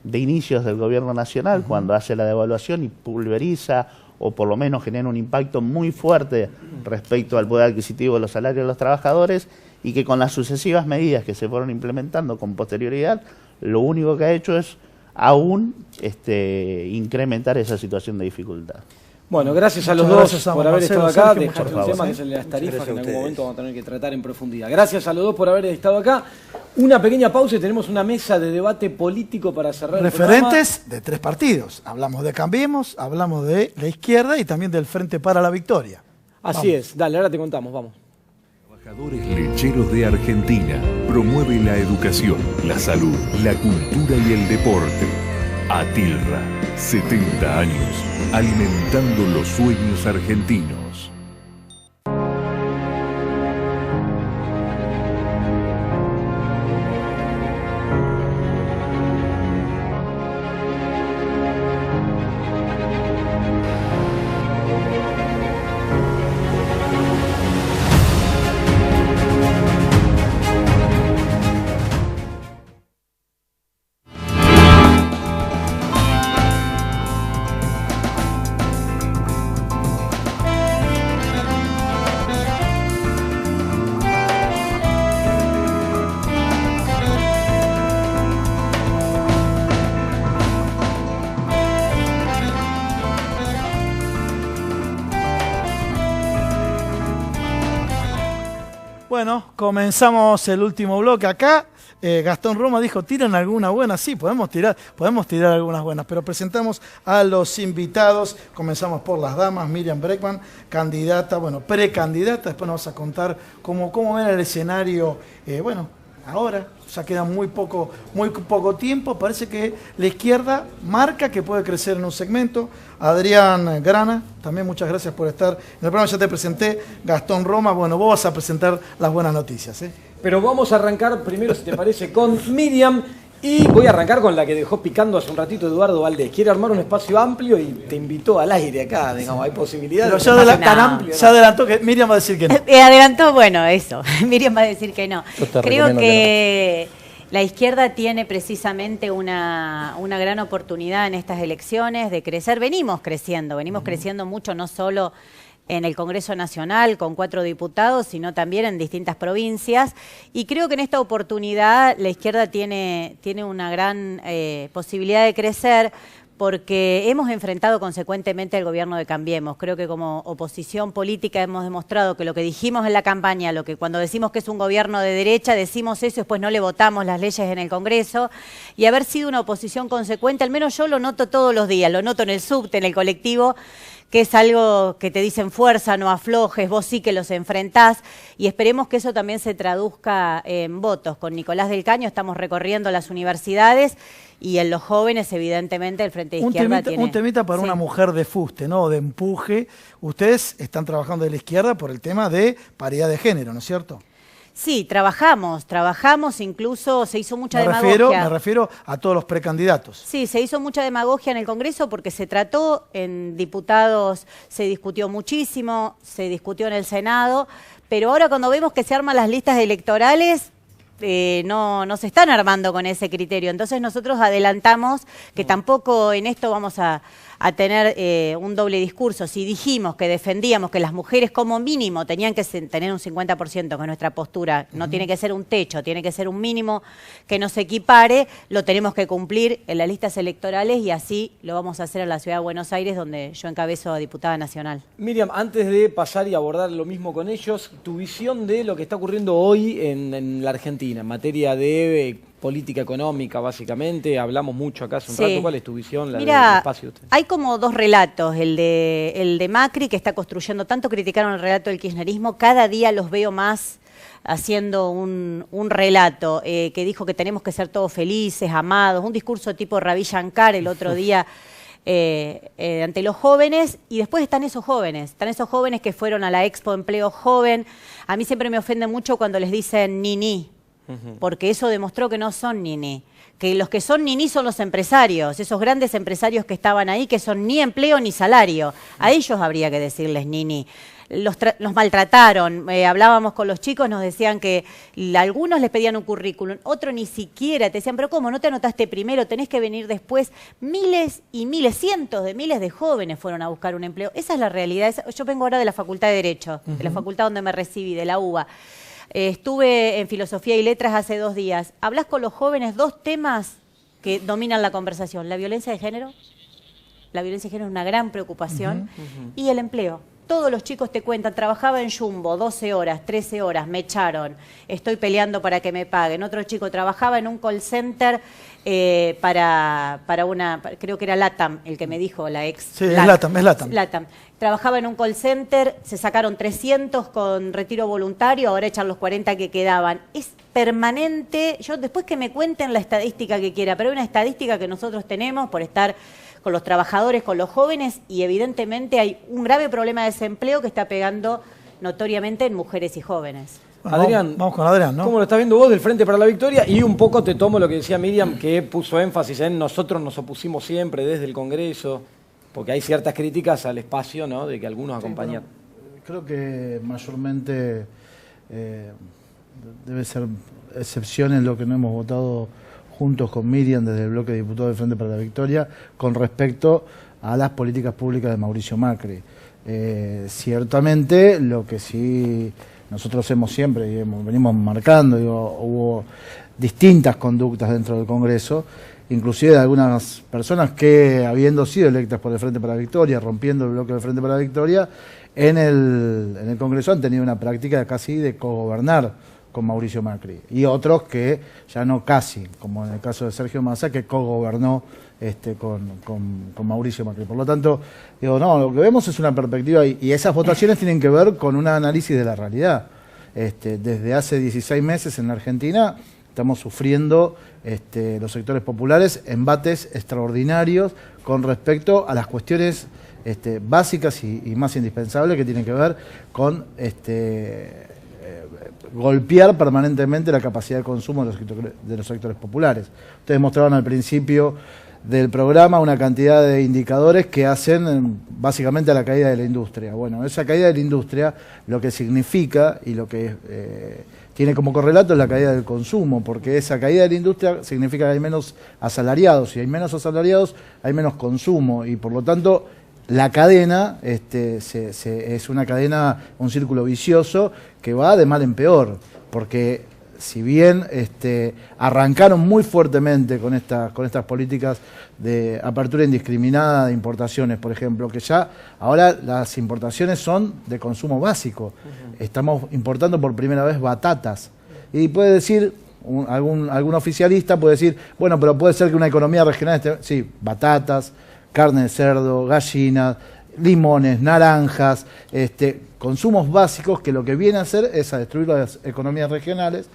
de inicios del gobierno nacional, cuando hace la devaluación y pulveriza, o por lo menos genera un impacto muy fuerte respecto al poder adquisitivo de los salarios de los trabajadores, y que con las sucesivas medidas que se fueron implementando con posterioridad, lo único que ha hecho es aún incrementar esa situación de dificultad. Bueno, gracias a los Muchas dos por haber Marcelo, estado acá. Sergio, Dejaste un tema que es el de las tarifas, que en algún ustedes. momento vamos a tener que tratar en profundidad. Gracias a los dos por haber estado acá. Una pequeña pausa y tenemos una mesa de debate político para cerrar el programa. Referentes de 3 partidos. Hablamos de Cambiemos, hablamos de la izquierda y también del Frente para la Victoria. Así es. Dale, ahora te contamos, vamos. Trabajadores Lecheros de Argentina promueve la educación, la salud, la cultura y el deporte. Atilra, 70 años, alimentando los sueños argentinos. Bueno, comenzamos el último bloque acá. Gastón Roma dijo, ¿tiran alguna buena? Sí, podemos tirar algunas buenas, pero presentamos a los invitados. Comenzamos por las damas. Miriam Bregman, candidata, bueno, precandidata. Después nos vas a contar cómo ven el escenario, ahora. Ya queda muy poco tiempo. Parece que la izquierda marca que puede crecer en un segmento. Adrián Grana, también muchas gracias por estar en el programa. Ya te presenté. Gastón Roma, bueno, vos vas a presentar las buenas noticias, ¿eh? Pero vamos a arrancar primero, si te parece, con Miriam. Y voy a arrancar con la que dejó picando hace un ratito Eduardo Valdés. Quiere armar un espacio amplio y te invitó al aire acá, digamos, hay posibilidades. Pero ya adelantó que Miriam va a decir que no. Adelantó, bueno, eso. Miriam va a decir que no. Creo que la izquierda tiene precisamente una gran oportunidad en estas elecciones de crecer. Venimos creciendo mucho, no solo en el Congreso Nacional con 4 diputados, sino también en distintas provincias. Y creo que en esta oportunidad la izquierda tiene una gran posibilidad de crecer porque hemos enfrentado consecuentemente al gobierno de Cambiemos. Creo que como oposición política hemos demostrado que lo que dijimos en la campaña, lo que cuando decimos que es un gobierno de derecha, decimos eso y después no le votamos las leyes en el Congreso. Y haber sido una oposición consecuente, al menos yo lo noto todos los días, lo noto en el subte, en el colectivo, que es algo que te dicen fuerza, no aflojes, vos sí que los enfrentás, y esperemos que eso también se traduzca en votos. Con Nicolás del Caño estamos recorriendo las universidades y en los jóvenes, evidentemente, el Frente de Izquierda tiene... Un temita para una mujer de fuste, ¿no? De empuje. Ustedes están trabajando de la izquierda por el tema de paridad de género, ¿no es cierto? Sí, trabajamos, incluso se hizo mucha demagogia. Me refiero a todos los precandidatos. Sí, se hizo mucha demagogia en el Congreso porque se trató, en diputados se discutió muchísimo, se discutió en el Senado, pero ahora cuando vemos que se arman las listas electorales, no se están armando con ese criterio. Entonces nosotros adelantamos que tampoco en esto vamos a tener un doble discurso. Si dijimos que defendíamos que las mujeres como mínimo tenían que tener un 50%, que nuestra postura no tiene que ser un techo, tiene que ser un mínimo que nos equipare, lo tenemos que cumplir en las listas electorales y así lo vamos a hacer en la Ciudad de Buenos Aires, donde yo encabezo a diputada nacional. Miriam, antes de pasar y abordar lo mismo con ellos, tu visión de lo que está ocurriendo hoy en la Argentina, en materia de política económica, básicamente. Hablamos mucho acá hace un rato. ¿Cuál es tu visión? Mira, del espacio de usted? Hay como dos relatos. El de Macri, que está construyendo, tanto criticaron el relato del kirchnerismo, cada día los veo más haciendo un relato que dijo que tenemos que ser todos felices, amados, un discurso tipo Ravi Shankar el otro día ante los jóvenes, y después están esos jóvenes que fueron a la Expo Empleo Joven. A mí siempre me ofende mucho cuando les dicen ni, porque eso demostró que no son ni. Que los que son ni son los empresarios, esos grandes empresarios que estaban ahí, que son ni empleo ni salario. A ellos habría que decirles ni. Los maltrataron, hablábamos con los chicos, nos decían que algunos les pedían un currículum, otros ni siquiera, te decían, pero ¿cómo? ¿No te anotaste primero? Tenés que venir después. Miles y miles, cientos de miles de jóvenes fueron a buscar un empleo. Esa es la realidad. Yo vengo ahora de la Facultad de Derecho, de la facultad donde me recibí, de la UBA. Estuve en Filosofía y Letras hace 2 días. Hablas con los jóvenes 2 temas que dominan la conversación. La violencia de género. La violencia de género es una gran preocupación. Y el empleo. Todos los chicos te cuentan, trabajaba en Jumbo 12 horas, 13 horas, me echaron, estoy peleando para que me paguen. Otro chico trabajaba en un call center para una, creo que era LATAM, el que me dijo, la ex. Sí, es LATAM. Trabajaba en un call center, se sacaron 300 con retiro voluntario, ahora echan los 40 que quedaban. Es permanente, yo después que me cuenten la estadística que quiera, pero hay una estadística que nosotros tenemos por estar con los trabajadores, con los jóvenes, y evidentemente hay un grave problema de desempleo que está pegando notoriamente en mujeres y jóvenes. Bueno, Adrián, vamos con Adrián, ¿no? ¿Cómo lo estás viendo vos del Frente para la Victoria? Y un poco te tomo lo que decía Miriam, que puso énfasis en nosotros nos opusimos siempre desde el Congreso, porque hay ciertas críticas al espacio, ¿no?, de que algunos acompañan. Bueno, creo que mayormente debe ser excepción en lo que no hemos votado juntos con Miriam desde el bloque de diputados del Frente para la Victoria con respecto a las políticas públicas de Mauricio Macri. Ciertamente, lo que sí nosotros hemos siempre y venimos marcando, hubo distintas conductas dentro del Congreso inclusive de algunas personas que, habiendo sido electas por el Frente para la Victoria, rompiendo el bloque del Frente para la Victoria, en el Congreso han tenido una práctica casi de cogobernar con Mauricio Macri. Y otros que ya no casi, como en el caso de Sergio Massa, que cogobernó con Mauricio Macri. Por lo tanto, digo, no, lo que vemos es una perspectiva, y esas votaciones tienen que ver con un análisis de la realidad. Desde hace 16 meses en la Argentina estamos sufriendo los sectores populares embates extraordinarios con respecto a las cuestiones básicas y más indispensables que tienen que ver con golpear permanentemente la capacidad de consumo de los sectores populares. Ustedes mostraban al principio del programa una cantidad de indicadores que hacen básicamente a la caída de la industria. Bueno, esa caída de la industria lo que significa y lo que tiene como correlato es la caída del consumo, porque esa caída de la industria significa que hay menos asalariados, y hay menos asalariados, hay menos consumo, y por lo tanto la cadena es una cadena, un círculo vicioso que va de mal en peor, porque si bien arrancaron muy fuertemente con estas políticas de apertura indiscriminada de importaciones, por ejemplo, que ya ahora las importaciones son de consumo básico. Estamos importando por primera vez batatas. Y puede decir, algún oficialista puede decir, bueno, pero puede ser que una economía regional esté... Sí, batatas, carne de cerdo, gallinas, limones, naranjas, consumos básicos que lo que viene a hacer es a destruir las economías regionales,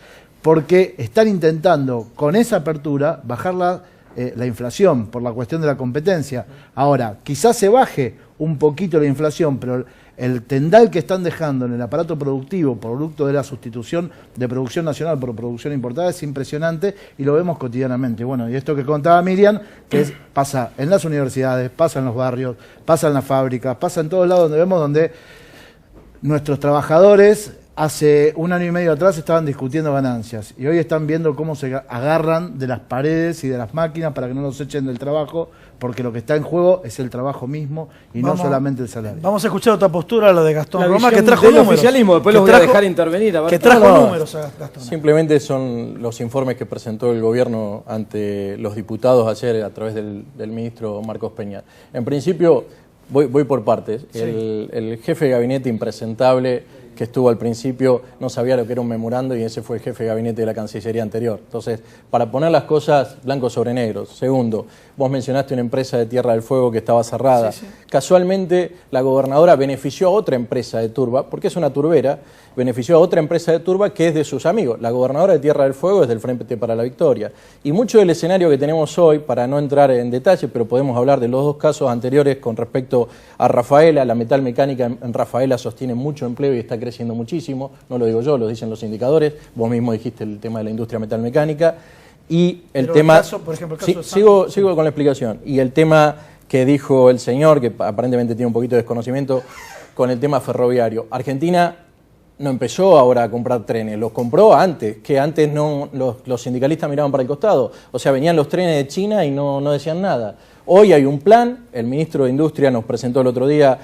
porque están intentando con esa apertura bajar la inflación por la cuestión de la competencia. Ahora, quizás se baje un poquito la inflación, pero el tendal que están dejando en el aparato productivo, producto de la sustitución de producción nacional por producción importada, es impresionante y lo vemos cotidianamente. Bueno, y esto que contaba Miriam, pasa en las universidades, pasa en los barrios, pasa en las fábricas, pasa en todos lados donde nuestros trabajadores hace un año y medio atrás estaban discutiendo ganancias y hoy están viendo cómo se agarran de las paredes y de las máquinas para que no los echen del trabajo, porque lo que está en juego es el trabajo mismo y no solamente el salario. Vamos a escuchar otra postura, la de Gastón Roma, que trajo del números. Oficialismo, después los voy a dejar intervenir. A ver. Que trajo números a Gastón. Simplemente son los informes que presentó el gobierno ante los diputados ayer a través del ministro Marcos Peña. En principio, voy por partes. Sí. El jefe de gabinete impresentable que estuvo al principio no sabía lo que era un memorando y ese fue el jefe de gabinete de la Cancillería anterior. Entonces, para poner las cosas blanco sobre negro. Segundo, vos mencionaste una empresa de Tierra del Fuego que estaba cerrada. Sí, sí. Casualmente, la gobernadora benefició a otra empresa de turba, porque es una turbera, benefició a otra empresa de turba que es de sus amigos. La gobernadora de Tierra del Fuego es del Frente para la Victoria. Y mucho del escenario que tenemos hoy, para no entrar en detalle, pero podemos hablar de los dos casos anteriores con respecto a Rafaela. La metalmecánica en Rafaela sostiene mucho empleo y está creciendo muchísimo. No lo digo yo, lo dicen los indicadores. Vos mismo dijiste el tema de la industria metalmecánica. Y el tema... por ejemplo, sí, sigo con la explicación. Y el tema que dijo el señor, que aparentemente tiene un poquito de desconocimiento, con el tema ferroviario. Argentina no empezó ahora a comprar trenes, los compró antes, que antes no los sindicalistas miraban para el costado. O sea, venían los trenes de China y no decían nada. Hoy hay un plan, el ministro de Industria nos presentó el otro día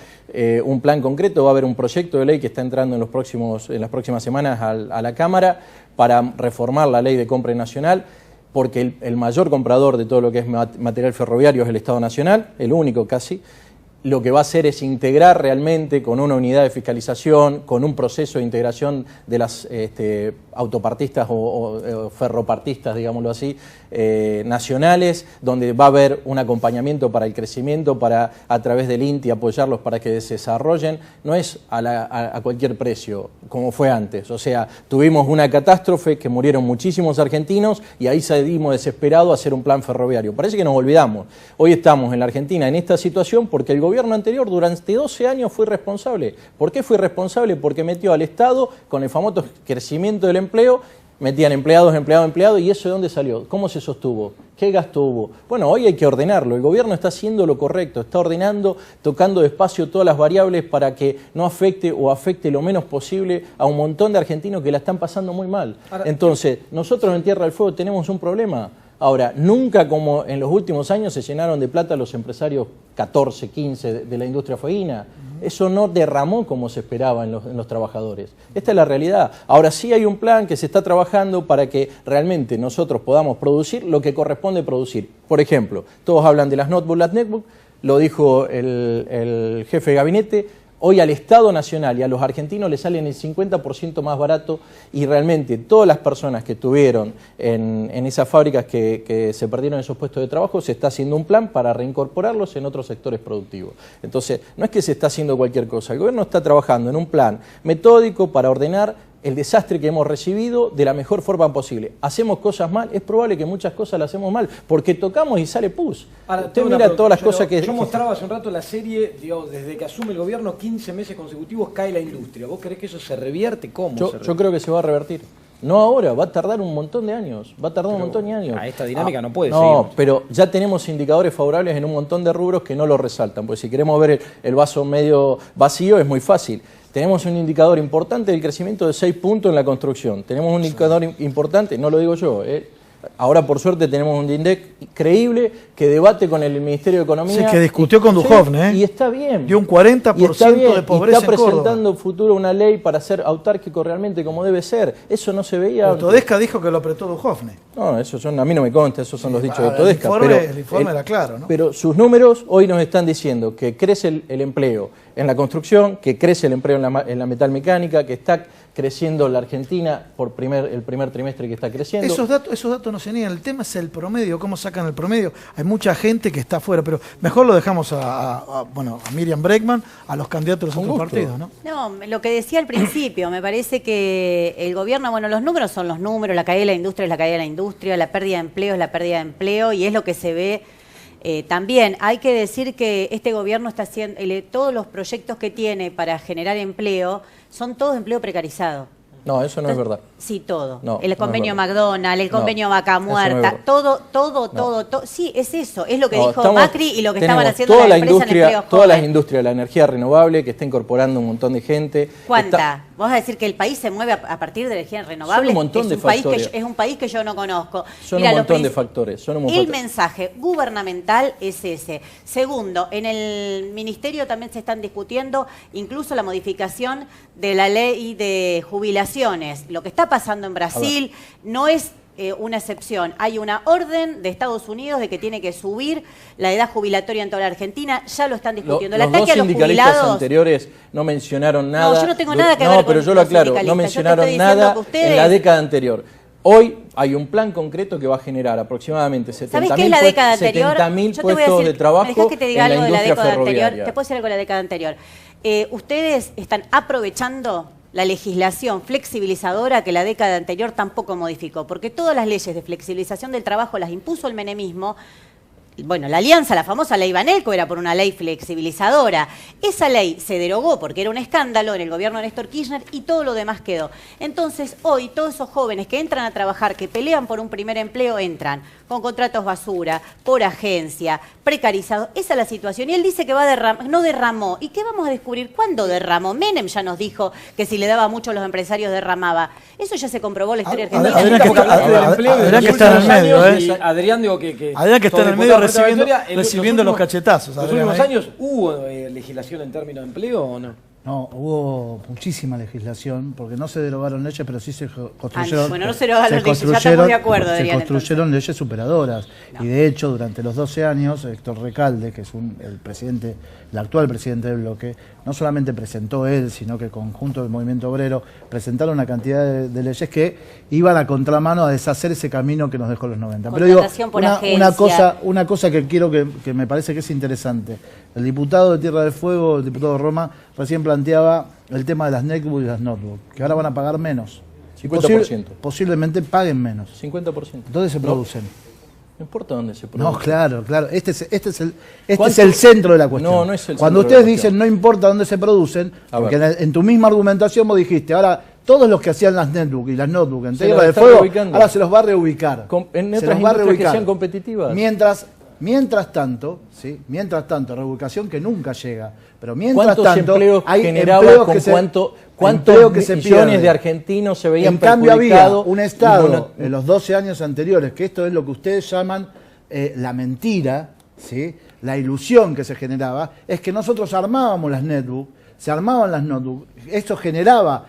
un plan concreto, va a haber un proyecto de ley que está entrando en las próximas semanas a la Cámara para reformar la ley de compra nacional, porque el mayor comprador de todo lo que es material ferroviario es el Estado Nacional, el único casi. Lo que va a hacer es integrar realmente con una unidad de fiscalización, con un proceso de integración de las autopartistas o ferropartistas, digámoslo así, nacionales, donde va a haber un acompañamiento para el crecimiento, para a través del INTI apoyarlos para que se desarrollen. No es a cualquier precio, como fue antes. O sea, tuvimos una catástrofe que murieron muchísimos argentinos y ahí salimos desesperados a hacer un plan ferroviario. Parece que nos olvidamos. Hoy estamos en la Argentina en esta situación porque el gobierno anterior durante 12 años fue irresponsable. ¿Por qué fue irresponsable? Porque metió al Estado con el famoso crecimiento del empleo, metían empleados, ¿y eso de dónde salió? ¿Cómo se sostuvo? ¿Qué gasto hubo? Bueno, hoy hay que ordenarlo. El gobierno está haciendo lo correcto, está ordenando, tocando despacio todas las variables para que no afecte o afecte lo menos posible a un montón de argentinos que la están pasando muy mal. Entonces, nosotros en Tierra del Fuego tenemos un problema. Ahora, nunca como en los últimos años se llenaron de plata los empresarios 14, 15 de la industria fueguina. eso no derramó como se esperaba en los trabajadores. Esta es la realidad. Ahora sí hay un plan que se está trabajando para que realmente nosotros podamos producir lo que corresponde producir. Por ejemplo, todos hablan de las notebooks, lo dijo el jefe de gabinete. Hoy al Estado Nacional y a los argentinos les salen el 50% más barato y realmente todas las personas que estuvieron en esas fábricas que se perdieron esos puestos de trabajo, se está haciendo un plan para reincorporarlos en otros sectores productivos. Entonces, no es que se está haciendo cualquier cosa, el gobierno está trabajando en un plan metódico para ordenar el desastre que hemos recibido de la mejor forma posible. Hacemos cosas mal, es probable que muchas cosas las hacemos mal, porque tocamos y sale pus. Ahora, usted mira todas las cosas que... Yo mostraba hace un rato la serie, digamos, desde que asume el gobierno, 15 meses consecutivos cae la industria. ¿Vos creés que eso se revierte? ¿Cómo? Yo creo que se va a revertir. No ahora, va a tardar un montón de años. Va a tardar un montón de años. A esta dinámica no puede seguir. No, pero ya tenemos indicadores favorables en un montón de rubros que no lo resaltan. Porque si queremos ver el vaso medio vacío es muy fácil. Tenemos un indicador importante del crecimiento de 6 puntos en la construcción. Tenemos un indicador importante, no lo digo yo, ahora por suerte tenemos un INDEC creíble que debate con el Ministerio de Economía. Sí, que discutió con Duhovne, Y está bien. Dio un 40% de pobreza y está presentando en futuro una ley para ser autárquico realmente como debe ser. Eso no se veía antes. Todesca dijo que lo apretó Duhovne. No, a mí no me consta, esos son los dichos de Todesca. El informe era claro, ¿no? Pero sus números hoy nos están diciendo que crece el empleo en la construcción, que crece el empleo en la metalmecánica, que está creciendo la Argentina por el primer trimestre que está creciendo. Esos datos no se niegan, el tema es el promedio, cómo sacan el promedio. Hay mucha gente que está afuera, pero mejor lo dejamos a Miriam Bregman, a los candidatos de los otros partidos, ¿no? No, lo que decía al principio, me parece que el gobierno, bueno, los números son los números, la caída de la industria es la caída de la industria, la pérdida de empleo es la pérdida de empleo y es lo que se ve. También hay que decir que este gobierno está haciendo, todos los proyectos que tiene para generar empleo son todos empleo precarizado. No, eso no es verdad. Sí, todo. No, el convenio no es McDonald's, el convenio Vaca Muerta, todo. Sí, es eso. Es lo que dijo Macri y lo que estaban haciendo las empresas en empleo todas las joven. industrias, la energía renovable que está incorporando un montón de gente. ¿Cuánta? ¿Vos vas a decir que el país se mueve a partir de energía renovable? Son un montón de factores. Es un país que yo no conozco. Son un montón de factores. El mensaje gubernamental es ese. Segundo, en el ministerio también se están discutiendo incluso la modificación de la ley de jubilaciones. Lo que está pasando en Brasil no es una excepción. Hay una orden de Estados Unidos de que tiene que subir la edad jubilatoria en toda la Argentina. Ya lo están discutiendo. Los dos sindicalistas anteriores no mencionaron nada. No, yo no tengo nada que ver con No, pero yo lo aclaro. No mencionaron nada en la década anterior. Hoy hay un plan concreto que va a generar aproximadamente 70.000 puestos de trabajo en la industria ferroviaria. Te puedo decir algo de la década anterior. Ustedes están aprovechando la legislación flexibilizadora que la década anterior tampoco modificó, porque todas las leyes de flexibilización del trabajo las impuso el menemismo. Bueno, la alianza, la famosa ley Banelco, era por una ley flexibilizadora. Esa ley se derogó porque era un escándalo en el gobierno de Néstor Kirchner y todo lo demás quedó. Entonces, hoy todos esos jóvenes que entran a trabajar, que pelean por un primer empleo, entran con contratos basura, por agencia, precarizados. Esa es la situación. Y él dice que no derramó. ¿Y qué vamos a descubrir? ¿Cuándo derramó? Menem ya nos dijo que si le daba mucho a los empresarios derramaba. Eso ya se comprobó en la historia argentina. Adrián que está en el medio, Adrián, digo que Adrián que está en el medio recibiendo los cachetazos. ¿En los últimos años hubo legislación en términos de empleo o no? No, hubo muchísima legislación, porque no se derogaron leyes, pero sí se construyeron. Bueno, no se derogaron leyes, ya estamos de acuerdo, se construyeron leyes superadoras. No. Y de hecho, durante los 12 años, Héctor Recalde, que es el actual presidente del bloque, no solamente presentó él, sino que el conjunto del movimiento obrero presentaron una cantidad de leyes que iban a contramano a deshacer ese camino que nos dejó los 90. Pero digo, una cosa que quiero que me parece que es interesante. El diputado de Tierra del Fuego, el diputado Roma, recién planteaba el tema de las netbooks y las notebooks, que ahora van a pagar menos. 50%. Posiblemente paguen menos. 50%. ¿Dónde se producen? No importa dónde se produce. No, claro. Este es el centro de la cuestión. No, no es el Cuando ustedes dicen no importa dónde se producen, porque en tu misma argumentación vos dijiste, ahora todos los que hacían las netbooks y las notebooks en Tierra del Fuego, ahora se los va a reubicar. En otras industrias que sean competitivas. Mientras tanto, reubicación que nunca llega, pero mientras ¿cuántos tanto empleos hay generaba empleos con que cuántos que se millones pierden. de argentinos se veían En cambio había perjudicados? un Estado en los 12 años anteriores, que esto es lo que ustedes llaman la mentira, ¿sí? la ilusión que se generaba, es que nosotros armábamos las netbooks, se armaban las notebooks, esto generaba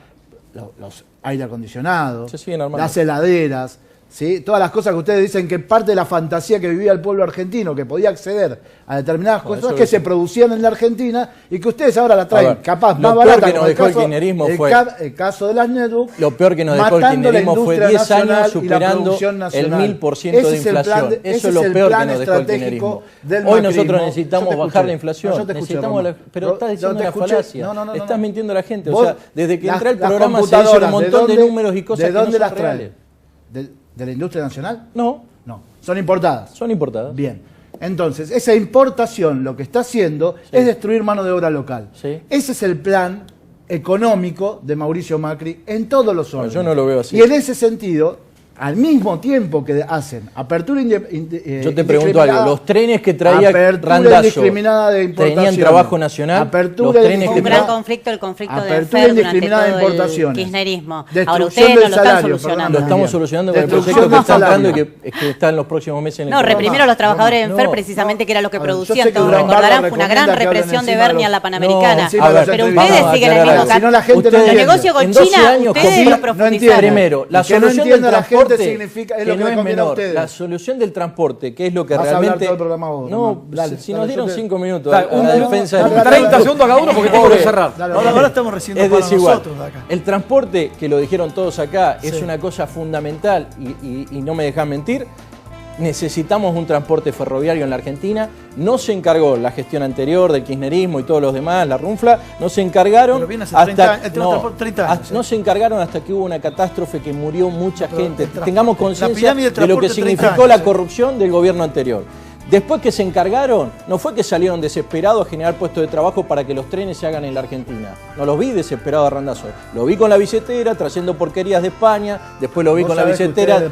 los aire acondicionados, las heladeras, ¿sí? Todas las cosas que ustedes dicen que parte de la fantasía que vivía el pueblo argentino, que podía acceder a determinadas cosas que se producían en la Argentina y que ustedes ahora la traen capaz más barata. Lo peor que nos dejó el kirchnerismo fue el caso de las netbooks. Lo peor que nos dejó el kirchnerismo fue 10 años superando el 1000% de inflación. Eso es lo peor que nos dejó el kirchnerismo. Hoy nosotros necesitamos bajar la inflación. Pero estás diciendo una falacia. Estás mintiendo a la gente. O sea, desde que entré al programa se hizo un montón de números y cosas que no son reales. ¿De la industria nacional? No. No. ¿Son importadas? Son importadas. Bien. Entonces, esa importación lo que está haciendo es destruir mano de obra local. Ese es el plan económico de Mauricio Macri en todos los órdenes. Yo no lo veo así. Y en ese sentido, al mismo tiempo que hacen apertura indiscriminada... Yo te pregunto algo, los trenes que traía Randazzo tenían trabajo nacional, apertura los trenes un gran conflicto, el conflicto de FER durante todo el kirchnerismo. Ahora ustedes no lo están solucionando. Lo estamos solucionando con el proyecto que está entrando y que está en los próximos meses en el No, reprimieron a los trabajadores en FER precisamente, que era lo que producían. Todos recordarán, fue una gran represión de Bernie a la Panamericana. Pero ustedes siguen el mismo camino. El negocio con China, ustedes lo profundizaron. Primero, la solución del transporte significa, es que lo que no es conviene a menor. ustedes. La solución del transporte, que es lo que Vas realmente... a hablar todo el programa vos, no, dale, si dale, nos dieron yo te- 5 minutos Dale, a la defensa del... dale, 30 segundos cada uno porque tengo que cerrar. Ahora estamos recibiendo Es para desigual. nosotros de acá. El transporte, que lo dijeron todos acá, es una cosa fundamental y no me dejan mentir. Necesitamos un transporte ferroviario en la Argentina. No se encargó la gestión anterior del kirchnerismo y todos los demás, la Runfla, no se encargaron Pero viene hace 30 años, el tema del transporte, 30 años, no se encargaron hasta que hubo una catástrofe que murió mucha gente. el Tengamos la conciencia pirámide del de lo que transporte, 30 significó años, la corrupción del gobierno anterior. Después que se encargaron, no fue que salieron desesperados a generar puestos de trabajo para que los trenes se hagan en la Argentina. No los vi desesperados a Randazzo. Lo vi con la billetera, trayendo porquerías de España. Después lo vi con la billetera,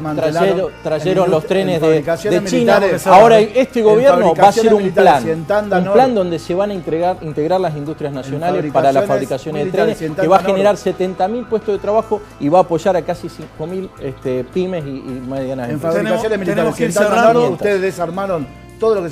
trajeron los trenes de China. Ahora este gobierno va a hacer un plan donde se van a integrar las industrias nacionales para las fabricaciones de trenes, que va a generar 70.000 puestos de trabajo y va a apoyar a casi 5.000 pymes y medianas En empresas. fabricaciones militares, que ir Centanda cerrando. Norte, ustedes desarmaron todo lo que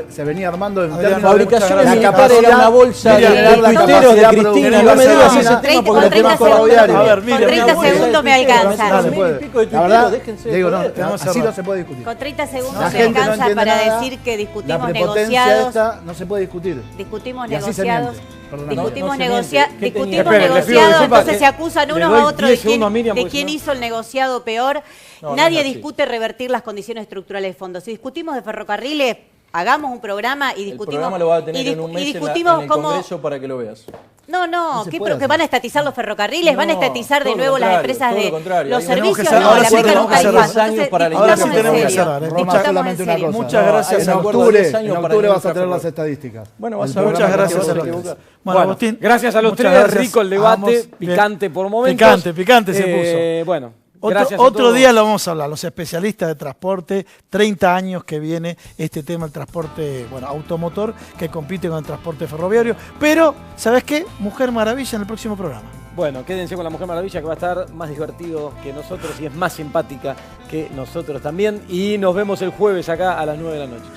se venía armando en términos de fabricaciones la militares era una bolsa de tuiteros de Cristina. No me digas ese tema porque con 30 segundos, A ver, con 30 segundos me alcanza. No se puede. La verdad, digo, no, así no se puede discutir. Con 30 segundos La me gente no alcanza entiende para nada. decir que La discutimos prepotencia negociados. esta no se puede discutir. Discutimos Y así se negociados. miente. Perdón. Discutimos No se negociados, miente. ¿Qué tenía? discutimos Espere, le pido negociados, disculpas, entonces se acusan le unos doy a otros 10 de segundos a Miriam, de porque quién si no- hizo el negociado peor. No, no Nadie es así. discute revertir las condiciones estructurales de fondo. Si discutimos de ferrocarriles, hagamos un programa y El discutimos. programa lo va a tener y en un mes en discutimos el cómo. Congreso para que lo veas. No, se ¿qué, puede pero que hacer. van a estatizar los ferrocarriles, van a No, estatizar de todo lo nuevo las contrario, empresas todo de lo contrario. los Ahí tenemos servicios, que cerrar, no, ahora le sí aplican tenemos un que cerrar. tarifazo. 10 años Entonces, para la Ahora sí discutamos en tenemos que serio. cerrar, ¿eh? Roma, Discutamos solamente en una serio. cosa. Muchas gracias. hay En un acuerdo de octubre, 10 años en para octubre la vas a tener industria las estadísticas. Bueno, vas El a ver. programa Muchas gracias, que Agustín. se equivoca. Bueno, Agustín. Gracias a los muchas tres, gracias. rico el debate, Vamos, bien. picante por momentos. Picante se puso. Bueno, gracias a Otro todos. día lo vamos a hablar, los especialistas de transporte, 30 años que viene este tema, el transporte automotor, que compite con el transporte ferroviario. Pero, ¿sabes qué? Mujer Maravilla en el próximo programa. Bueno, quédense con la Mujer Maravilla, que va a estar más divertido que nosotros y es más simpática que nosotros también. Y nos vemos el jueves acá a las 9 de la noche.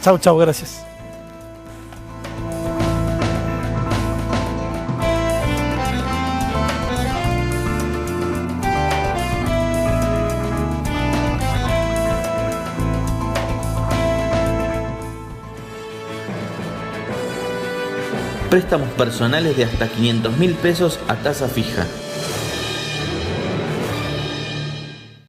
Chau. Chau, gracias. Préstamos personales de hasta 500.000 pesos a tasa fija.